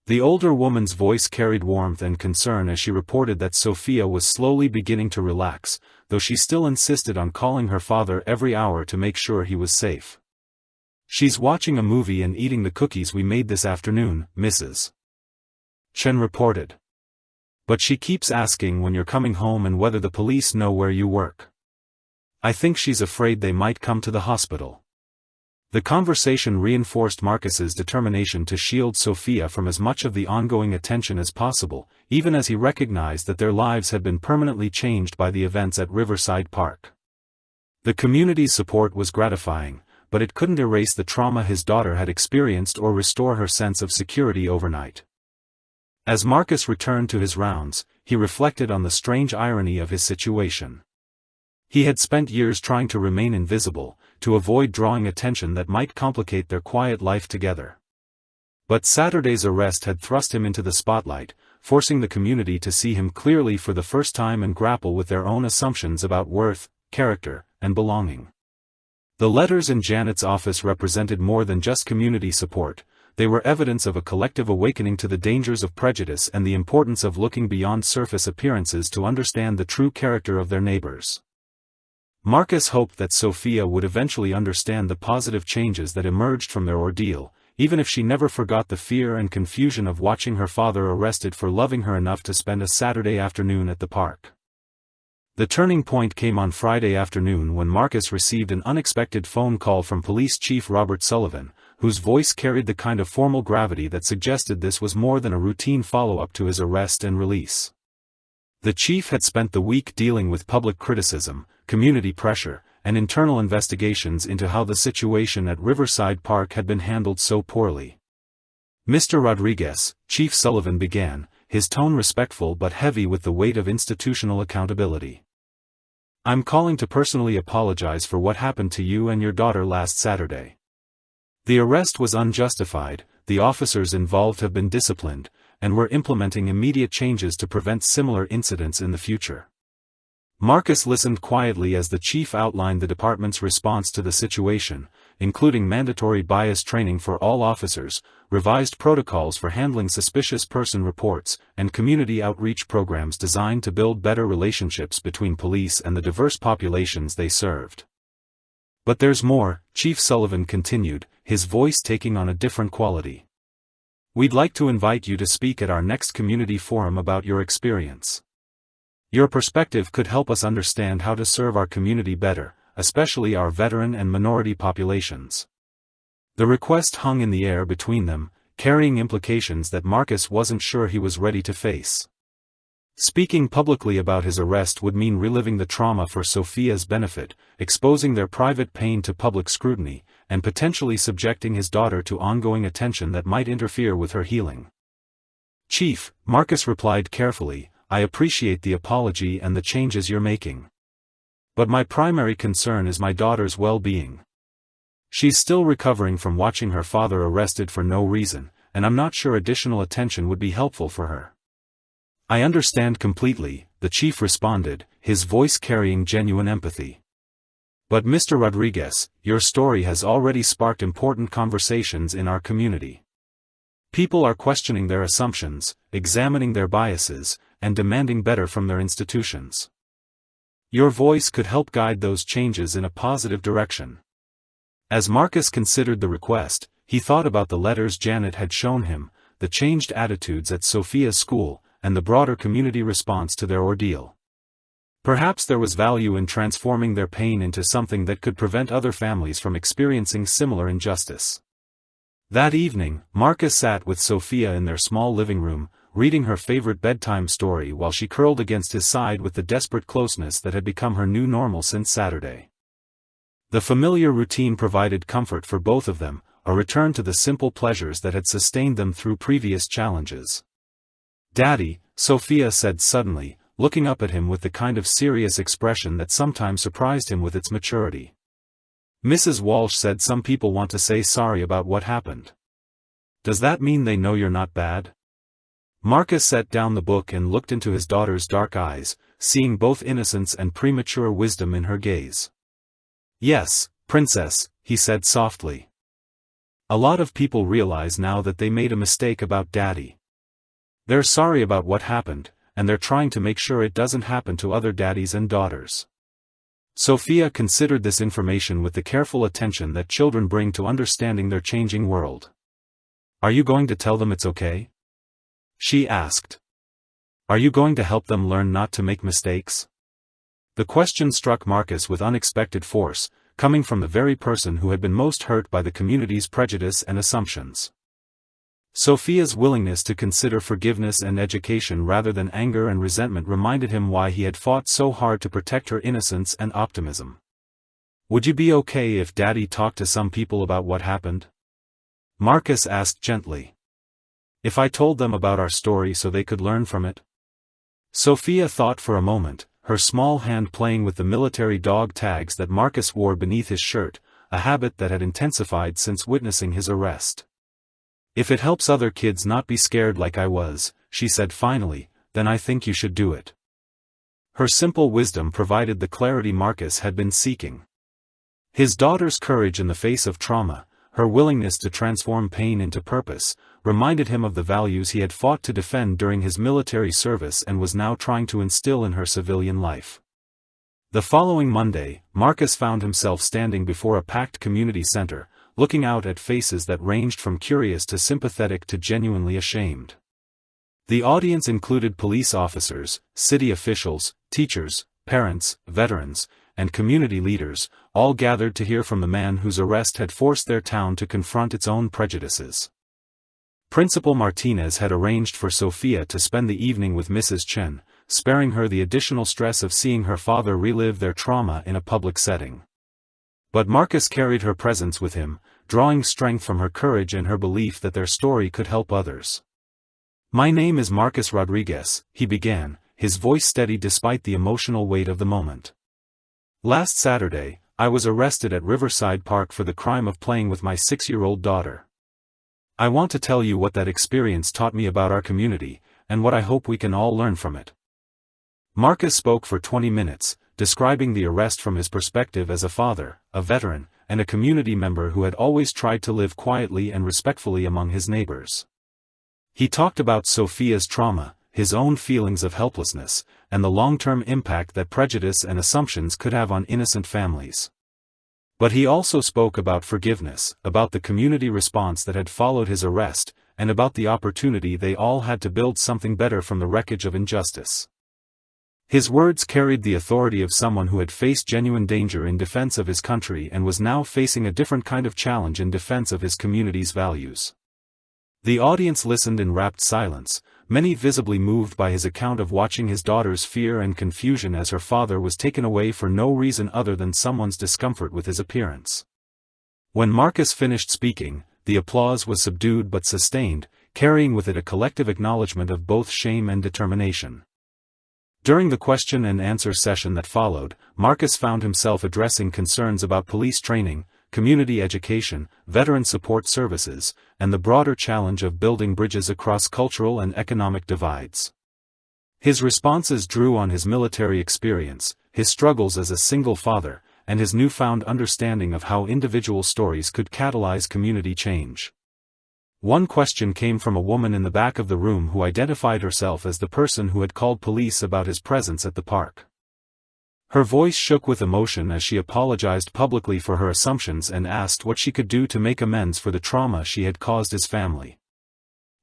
[SPEAKER 1] The older woman's voice carried warmth and concern as she reported that Sophia was slowly beginning to relax, though she still insisted on calling her father every hour to make sure he was safe. She's watching a movie and eating the cookies we made this afternoon, Mrs. Chen reported. But she keeps asking when you're coming home and whether the police know where you work. I think she's afraid they might come to the hospital. The conversation reinforced Marcus's determination to shield Sophia from as much of the ongoing attention as possible, even as he recognized that their lives had been permanently changed by the events at Riverside Park. The community's support was gratifying, but it couldn't erase the trauma his daughter had experienced or restore her sense of security overnight. As Marcus returned to his rounds, he reflected on the strange irony of his situation. He had spent years trying to remain invisible, to avoid drawing attention that might complicate their quiet life together. But Saturday's arrest had thrust him into the spotlight, forcing the community to see him clearly for the first time and grapple with their own assumptions about worth, character, and belonging. The letters in Janet's office represented more than just community support. They were evidence of a collective awakening to the dangers of prejudice and the importance of looking beyond surface appearances to understand the true character of their neighbors. Marcus hoped that Sophia would eventually understand the positive changes that emerged from their ordeal, even if she never forgot the fear and confusion of watching her father arrested for loving her enough to spend a Saturday afternoon at the park. The turning point came on Friday afternoon when Marcus received an unexpected phone call from Police Chief Robert Sullivan, whose voice carried the kind of formal gravity that suggested this was more than a routine follow-up to his arrest and release. The chief had spent the week dealing with public criticism, community pressure, and internal investigations into how the situation at Riverside Park had been handled so poorly. "Mr. Rodriguez," Chief Sullivan began, his tone respectful but heavy with the weight of institutional accountability. "I'm calling to personally apologize for what happened to you and your daughter last Saturday. The arrest was unjustified, the officers involved have been disciplined, and we're implementing immediate changes to prevent similar incidents in the future." Marcus listened quietly as the chief outlined the department's response to the situation, including mandatory bias training for all officers, revised protocols for handling suspicious person reports, and community outreach programs designed to build better relationships between police and the diverse populations they served. "But there's more," Chief Sullivan continued, his voice taking on a different quality. "We'd like to invite you to speak at our next community forum about your experience. Your perspective could help us understand how to serve our community better, especially our veteran and minority populations." The request hung in the air between them, carrying implications that Marcus wasn't sure he was ready to face. Speaking publicly about his arrest would mean reliving the trauma for Sophia's benefit, exposing their private pain to public scrutiny, and potentially subjecting his daughter to ongoing attention that might interfere with her healing. "Chief," Marcus replied carefully, "I appreciate the apology and the changes you're making. But my primary concern is my daughter's well-being. She's still recovering from watching her father arrested for no reason, and I'm not sure additional attention would be helpful for her." "I understand completely," the chief responded, his voice carrying genuine empathy. "But Mr. Rodriguez, your story has already sparked important conversations in our community. People are questioning their assumptions, examining their biases, and demanding better from their institutions. Your voice could help guide those changes in a positive direction." As Marcus considered the request, he thought about the letters Janet had shown him, the changed attitudes at Sophia's school, and the broader community response to their ordeal. Perhaps there was value in transforming their pain into something that could prevent other families from experiencing similar injustice. That evening, Marcus sat with Sophia in their small living room, reading her favorite bedtime story while she curled against his side with the desperate closeness that had become her new normal since Saturday. The familiar routine provided comfort for both of them, a return to the simple pleasures that had sustained them through previous challenges. "Daddy," Sophia said suddenly, looking up at him with the kind of serious expression that sometimes surprised him with its maturity. "Mrs. Walsh said some people want to say sorry about what happened. Does that mean they know you're not bad?" Marcus set down the book and looked into his daughter's dark eyes, seeing both innocence and premature wisdom in her gaze. "Yes, Princess," he said softly. "A lot of people realize now that they made a mistake about Daddy. They're sorry about what happened, and they're trying to make sure it doesn't happen to other daddies and daughters." Sophia considered this information with the careful attention that children bring to understanding their changing world. "Are you going to tell them it's okay?" she asked. "Are you going to help them learn not to make mistakes?" The question struck Marcus with unexpected force, coming from the very person who had been most hurt by the community's prejudice and assumptions. Sophia's willingness to consider forgiveness and education rather than anger and resentment reminded him why he had fought so hard to protect her innocence and optimism. "Would you be okay if Daddy talked to some people about what happened?" Marcus asked gently. If I told them about our story so they could learn from it? Sophia thought for a moment, her small hand playing with the military dog tags that Marcus wore beneath his shirt, a habit that had intensified since witnessing his arrest. If it helps other kids not be scared like I was, she said finally, then I think you should do it. Her simple wisdom provided the clarity Marcus had been seeking. His daughter's courage in the face of trauma, her willingness to transform pain into purpose, reminded him of the values he had fought to defend during his military service and was now trying to instill in her civilian life. The following Monday, Marcus found himself standing before a packed community center, looking out at faces that ranged from curious to sympathetic to genuinely ashamed. The audience included police officers, city officials, teachers, parents, veterans, and community leaders, all gathered to hear from the man whose arrest had forced their town to confront its own prejudices. Principal Martinez had arranged for Sophia to spend the evening with Mrs. Chen, sparing her the additional stress of seeing her father relive their trauma in a public setting. But Marcus carried her presence with him, drawing strength from her courage and her belief that their story could help others. "My name is Marcus Rodriguez," he began, his voice steady despite the emotional weight of the moment. "Last Saturday, I was arrested at Riverside Park for the crime of playing with my 6-year-old daughter. I want to tell you what that experience taught me about our community, and what I hope we can all learn from it." Marcus spoke for 20 minutes, describing the arrest from his perspective as a father, a veteran, and a community member who had always tried to live quietly and respectfully among his neighbors. He talked about Sophia's trauma, his own feelings of helplessness, and the long-term impact that prejudice and assumptions could have on innocent families. But he also spoke about forgiveness, about the community response that had followed his arrest, and about the opportunity they all had to build something better from the wreckage of injustice. His words carried the authority of someone who had faced genuine danger in defense of his country and was now facing a different kind of challenge in defense of his community's values. The audience listened in rapt silence, many visibly moved by his account of watching his daughter's fear and confusion as her father was taken away for no reason other than someone's discomfort with his appearance. When Marcus finished speaking, the applause was subdued but sustained, carrying with it a collective acknowledgement of both shame and determination. During the question and answer session that followed, Marcus found himself addressing concerns about police training, community education, veteran support services, and the broader challenge of building bridges across cultural and economic divides. His responses drew on his military experience, his struggles as a single father, and his newfound understanding of how individual stories could catalyze community change. One question came from a woman in the back of the room who identified herself as the person who had called police about his presence at the park. Her voice shook with emotion as she apologized publicly for her assumptions and asked what she could do to make amends for the trauma she had caused his family.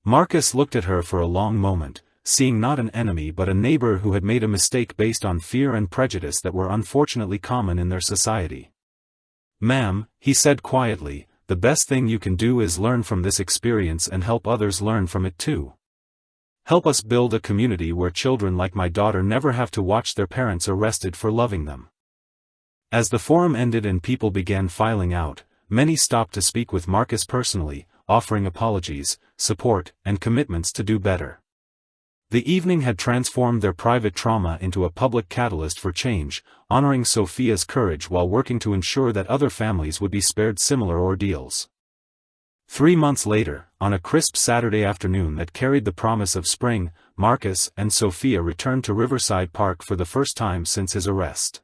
[SPEAKER 1] Marcus looked at her for a long moment, seeing not an enemy but a neighbor who had made a mistake based on fear and prejudice that were unfortunately common in their society. "Ma'am," he said quietly, "the best thing you can do is learn from this experience and help others learn from it too. Help us build a community where children like my daughter never have to watch their parents arrested for loving them." As the forum ended and people began filing out, many stopped to speak with Marcus personally, offering apologies, support, and commitments to do better. The evening had transformed their private trauma into a public catalyst for change, honoring Sophia's courage while working to ensure that other families would be spared similar ordeals. 3 months later, on a crisp Saturday afternoon that carried the promise of spring, Marcus and Sophia returned to Riverside Park for the first time since his arrest.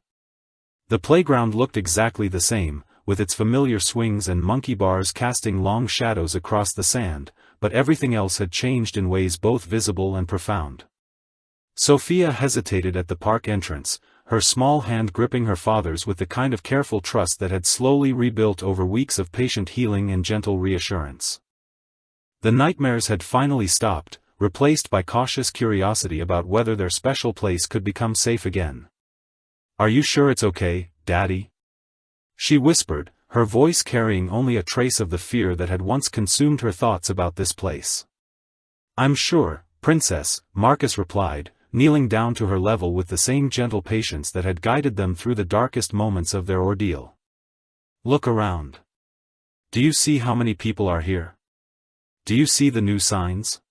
[SPEAKER 1] The playground looked exactly the same, with its familiar swings and monkey bars casting long shadows across the sand, but everything else had changed in ways both visible and profound. Sophia hesitated at the park entrance, her small hand gripping her father's with the kind of careful trust that had slowly rebuilt over weeks of patient healing and gentle reassurance. The nightmares had finally stopped, replaced by cautious curiosity about whether their special place could become safe again. "Are you sure it's okay, Daddy?" she whispered, her voice carrying only a trace of the fear that had once consumed her thoughts about this place. "I'm sure, Princess," Marcus replied, kneeling down to her level with the same gentle patience that had guided them through the darkest moments of their ordeal. "Look around. Do you see how many people are here? Do you see the new signs?"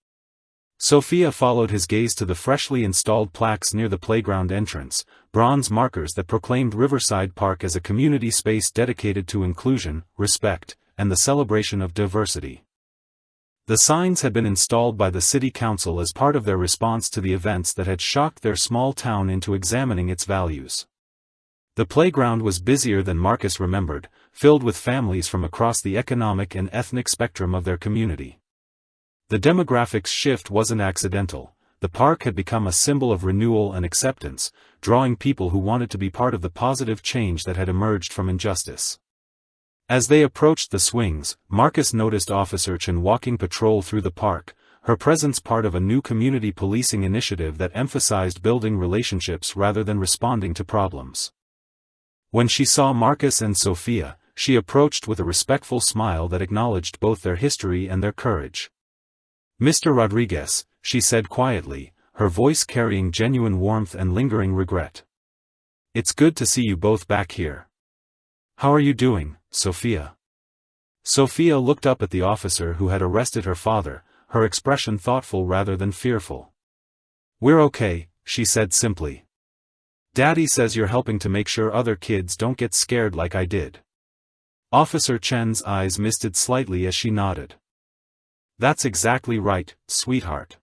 [SPEAKER 1] Sophia followed his gaze to the freshly installed plaques near the playground entrance, bronze markers that proclaimed Riverside Park as a community space dedicated to inclusion, respect, and the celebration of diversity. The signs had been installed by the city council as part of their response to the events that had shocked their small town into examining its values. The playground was busier than Marcus remembered, filled with families from across the economic and ethnic spectrum of their community. The demographics shift wasn't accidental. The park had become a symbol of renewal and acceptance, drawing people who wanted to be part of the positive change that had emerged from injustice. As they approached the swings, Marcus noticed Officer Chen walking patrol through the park, her presence part of a new community policing initiative that emphasized building relationships rather than responding to problems. When she saw Marcus and Sophia, she approached with a respectful smile that acknowledged both their history and their courage. "Mr. Rodriguez," she said quietly, her voice carrying genuine warmth and lingering regret. "It's good to see you both back here. How are you doing, Sophia?" Sophia looked up at the officer who had arrested her father, her expression thoughtful rather than fearful. "We're okay," she said simply. "Daddy says you're helping to make sure other kids don't get scared like I did." Officer Chen's eyes misted slightly as she nodded. "That's exactly right, sweetheart.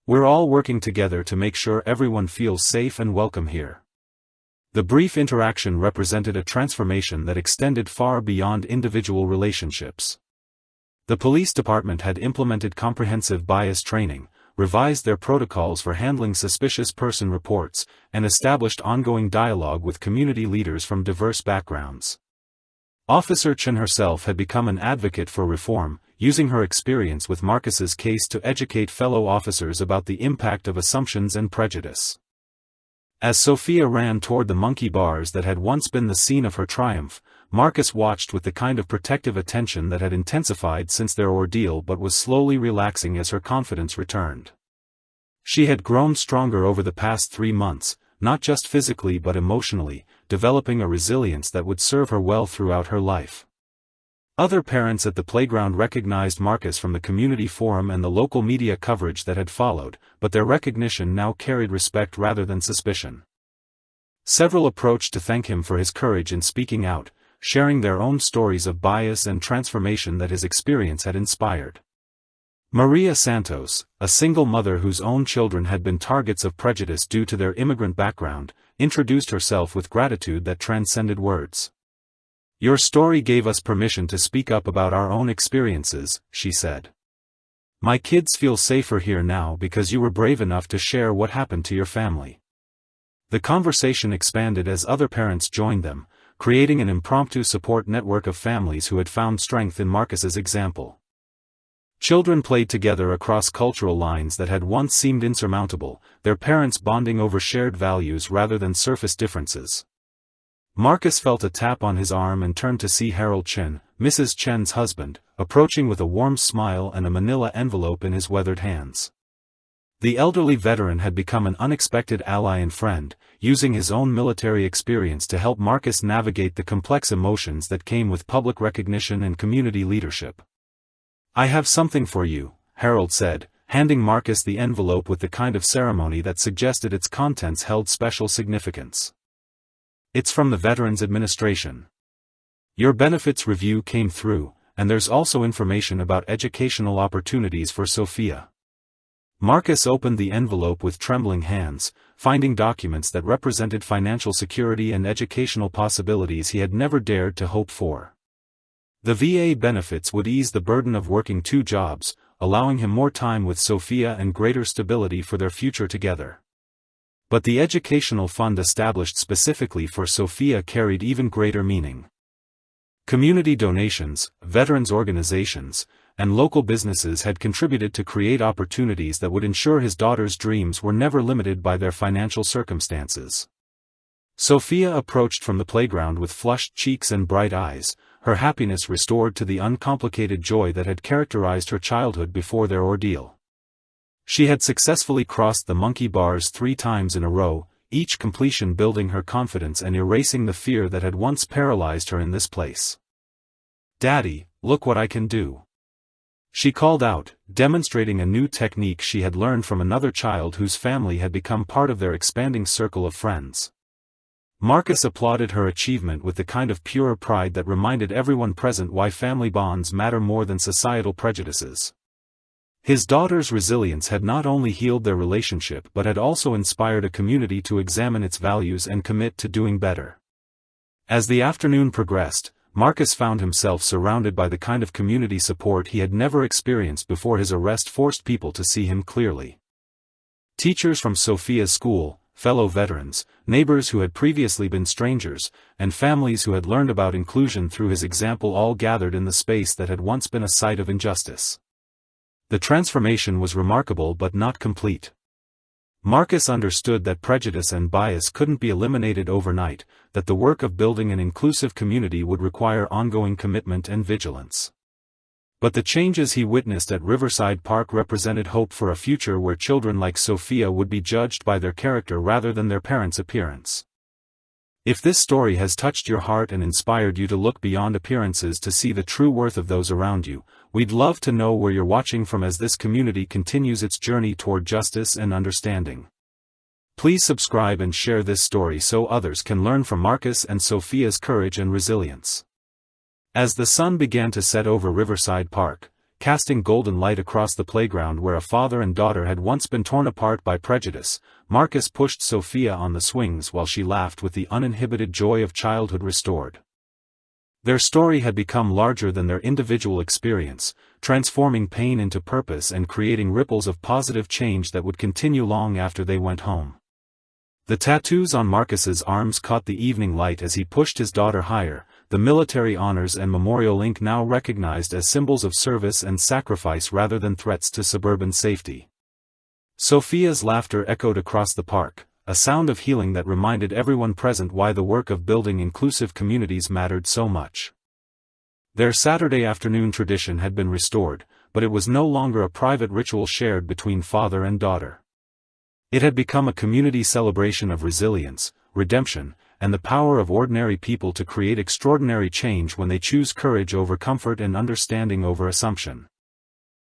[SPEAKER 1] We're all working together to make sure everyone feels safe and welcome here." The brief interaction represented a transformation that extended far beyond individual relationships. The police department had implemented comprehensive bias training, revised their protocols for handling suspicious person reports, and established ongoing dialogue with community leaders from diverse backgrounds. Officer Chen herself had become an advocate for reform, using her experience with Marcus's case to educate fellow officers about the impact of assumptions and prejudice. As Sophia ran toward the monkey bars that had once been the scene of her triumph, Marcus watched with the kind of protective attention that had intensified since their ordeal but was slowly relaxing as her confidence returned. She had grown stronger over the past 3 months, not just physically but emotionally, developing a resilience that would serve her well throughout her life. Other parents at the playground recognized Marcus from the community forum and the local media coverage that had followed, but their recognition now carried respect rather than suspicion. Several approached to thank him for his courage in speaking out, sharing their own stories of bias and transformation that his experience had inspired. Maria Santos, a single mother whose own children had been targets of prejudice due to their immigrant background, introduced herself with gratitude that transcended words. "Your story gave us permission to speak up about our own experiences," she said. "My kids feel safer here now because you were brave enough to share what happened to your family." The conversation expanded as other parents joined them, creating an impromptu support network of families who had found strength in Marcus's example. Children played together across cultural lines that had once seemed insurmountable, their parents bonding over shared values rather than surface differences. Marcus felt a tap on his arm and turned to see Harold Chen, Mrs. Chen's husband, approaching with a warm smile and a manila envelope in his weathered hands. The elderly veteran had become an unexpected ally and friend, using his own military experience to help Marcus navigate the complex emotions that came with public recognition and community leadership. "I have something for you," Harold said, handing Marcus the envelope with the kind of ceremony that suggested its contents held special significance. "It's from the Veterans Administration. Your benefits review came through, and there's also information about educational opportunities for Sophia." Marcus opened the envelope with trembling hands, finding documents that represented financial security and educational possibilities he had never dared to hope for. The VA benefits would ease the burden of working 2 jobs, allowing him more time with Sophia and greater stability for their future together. But the educational fund established specifically for Sophia carried even greater meaning. Community donations, veterans organizations, and local businesses had contributed to create opportunities that would ensure his daughter's dreams were never limited by their financial circumstances. Sophia approached from the playground with flushed cheeks and bright eyes, her happiness restored to the uncomplicated joy that had characterized her childhood before their ordeal. She had successfully crossed the monkey bars 3 times in a row, each completion building her confidence and erasing the fear that had once paralyzed her in this place. "Daddy, look what I can do." She called out, demonstrating a new technique she had learned from another child whose family had become part of their expanding circle of friends. Marcus applauded her achievement with the kind of pure pride that reminded everyone present why family bonds matter more than societal prejudices. His daughter's resilience had not only healed their relationship but had also inspired a community to examine its values and commit to doing better. As the afternoon progressed, Marcus found himself surrounded by the kind of community support he had never experienced before his arrest forced people to see him clearly. Teachers from Sophia's school, fellow veterans, neighbors who had previously been strangers, and families who had learned about inclusion through his example all gathered in the space that had once been a site of injustice. The transformation was remarkable but not complete. Marcus understood that prejudice and bias couldn't be eliminated overnight, that the work of building an inclusive community would require ongoing commitment and vigilance. But the changes he witnessed at Riverside Park represented hope for a future where children like Sophia would be judged by their character rather than their parents' appearance. If this story has touched your heart and inspired you to look beyond appearances to see the true worth of those around you, we'd love to know where you're watching from as this community continues its journey toward justice and understanding. Please subscribe and share this story so others can learn from Marcus and Sophia's courage and resilience. As the sun began to set over Riverside Park, casting golden light across the playground where a father and daughter had once been torn apart by prejudice, Marcus pushed Sophia on the swings while she laughed with the uninhibited joy of childhood restored. Their story had become larger than their individual experience, transforming pain into purpose and creating ripples of positive change that would continue long after they went home. The tattoos on Marcus's arms caught the evening light as he pushed his daughter higher, the military honors and memorial ink now recognized as symbols of service and sacrifice rather than threats to suburban safety. Sophia's laughter echoed across the park, a sound of healing that reminded everyone present why the work of building inclusive communities mattered so much. Their Saturday afternoon tradition had been restored, but it was no longer a private ritual shared between father and daughter. It had become a community celebration of resilience, redemption, and the power of ordinary people to create extraordinary change when they choose courage over comfort and understanding over assumption.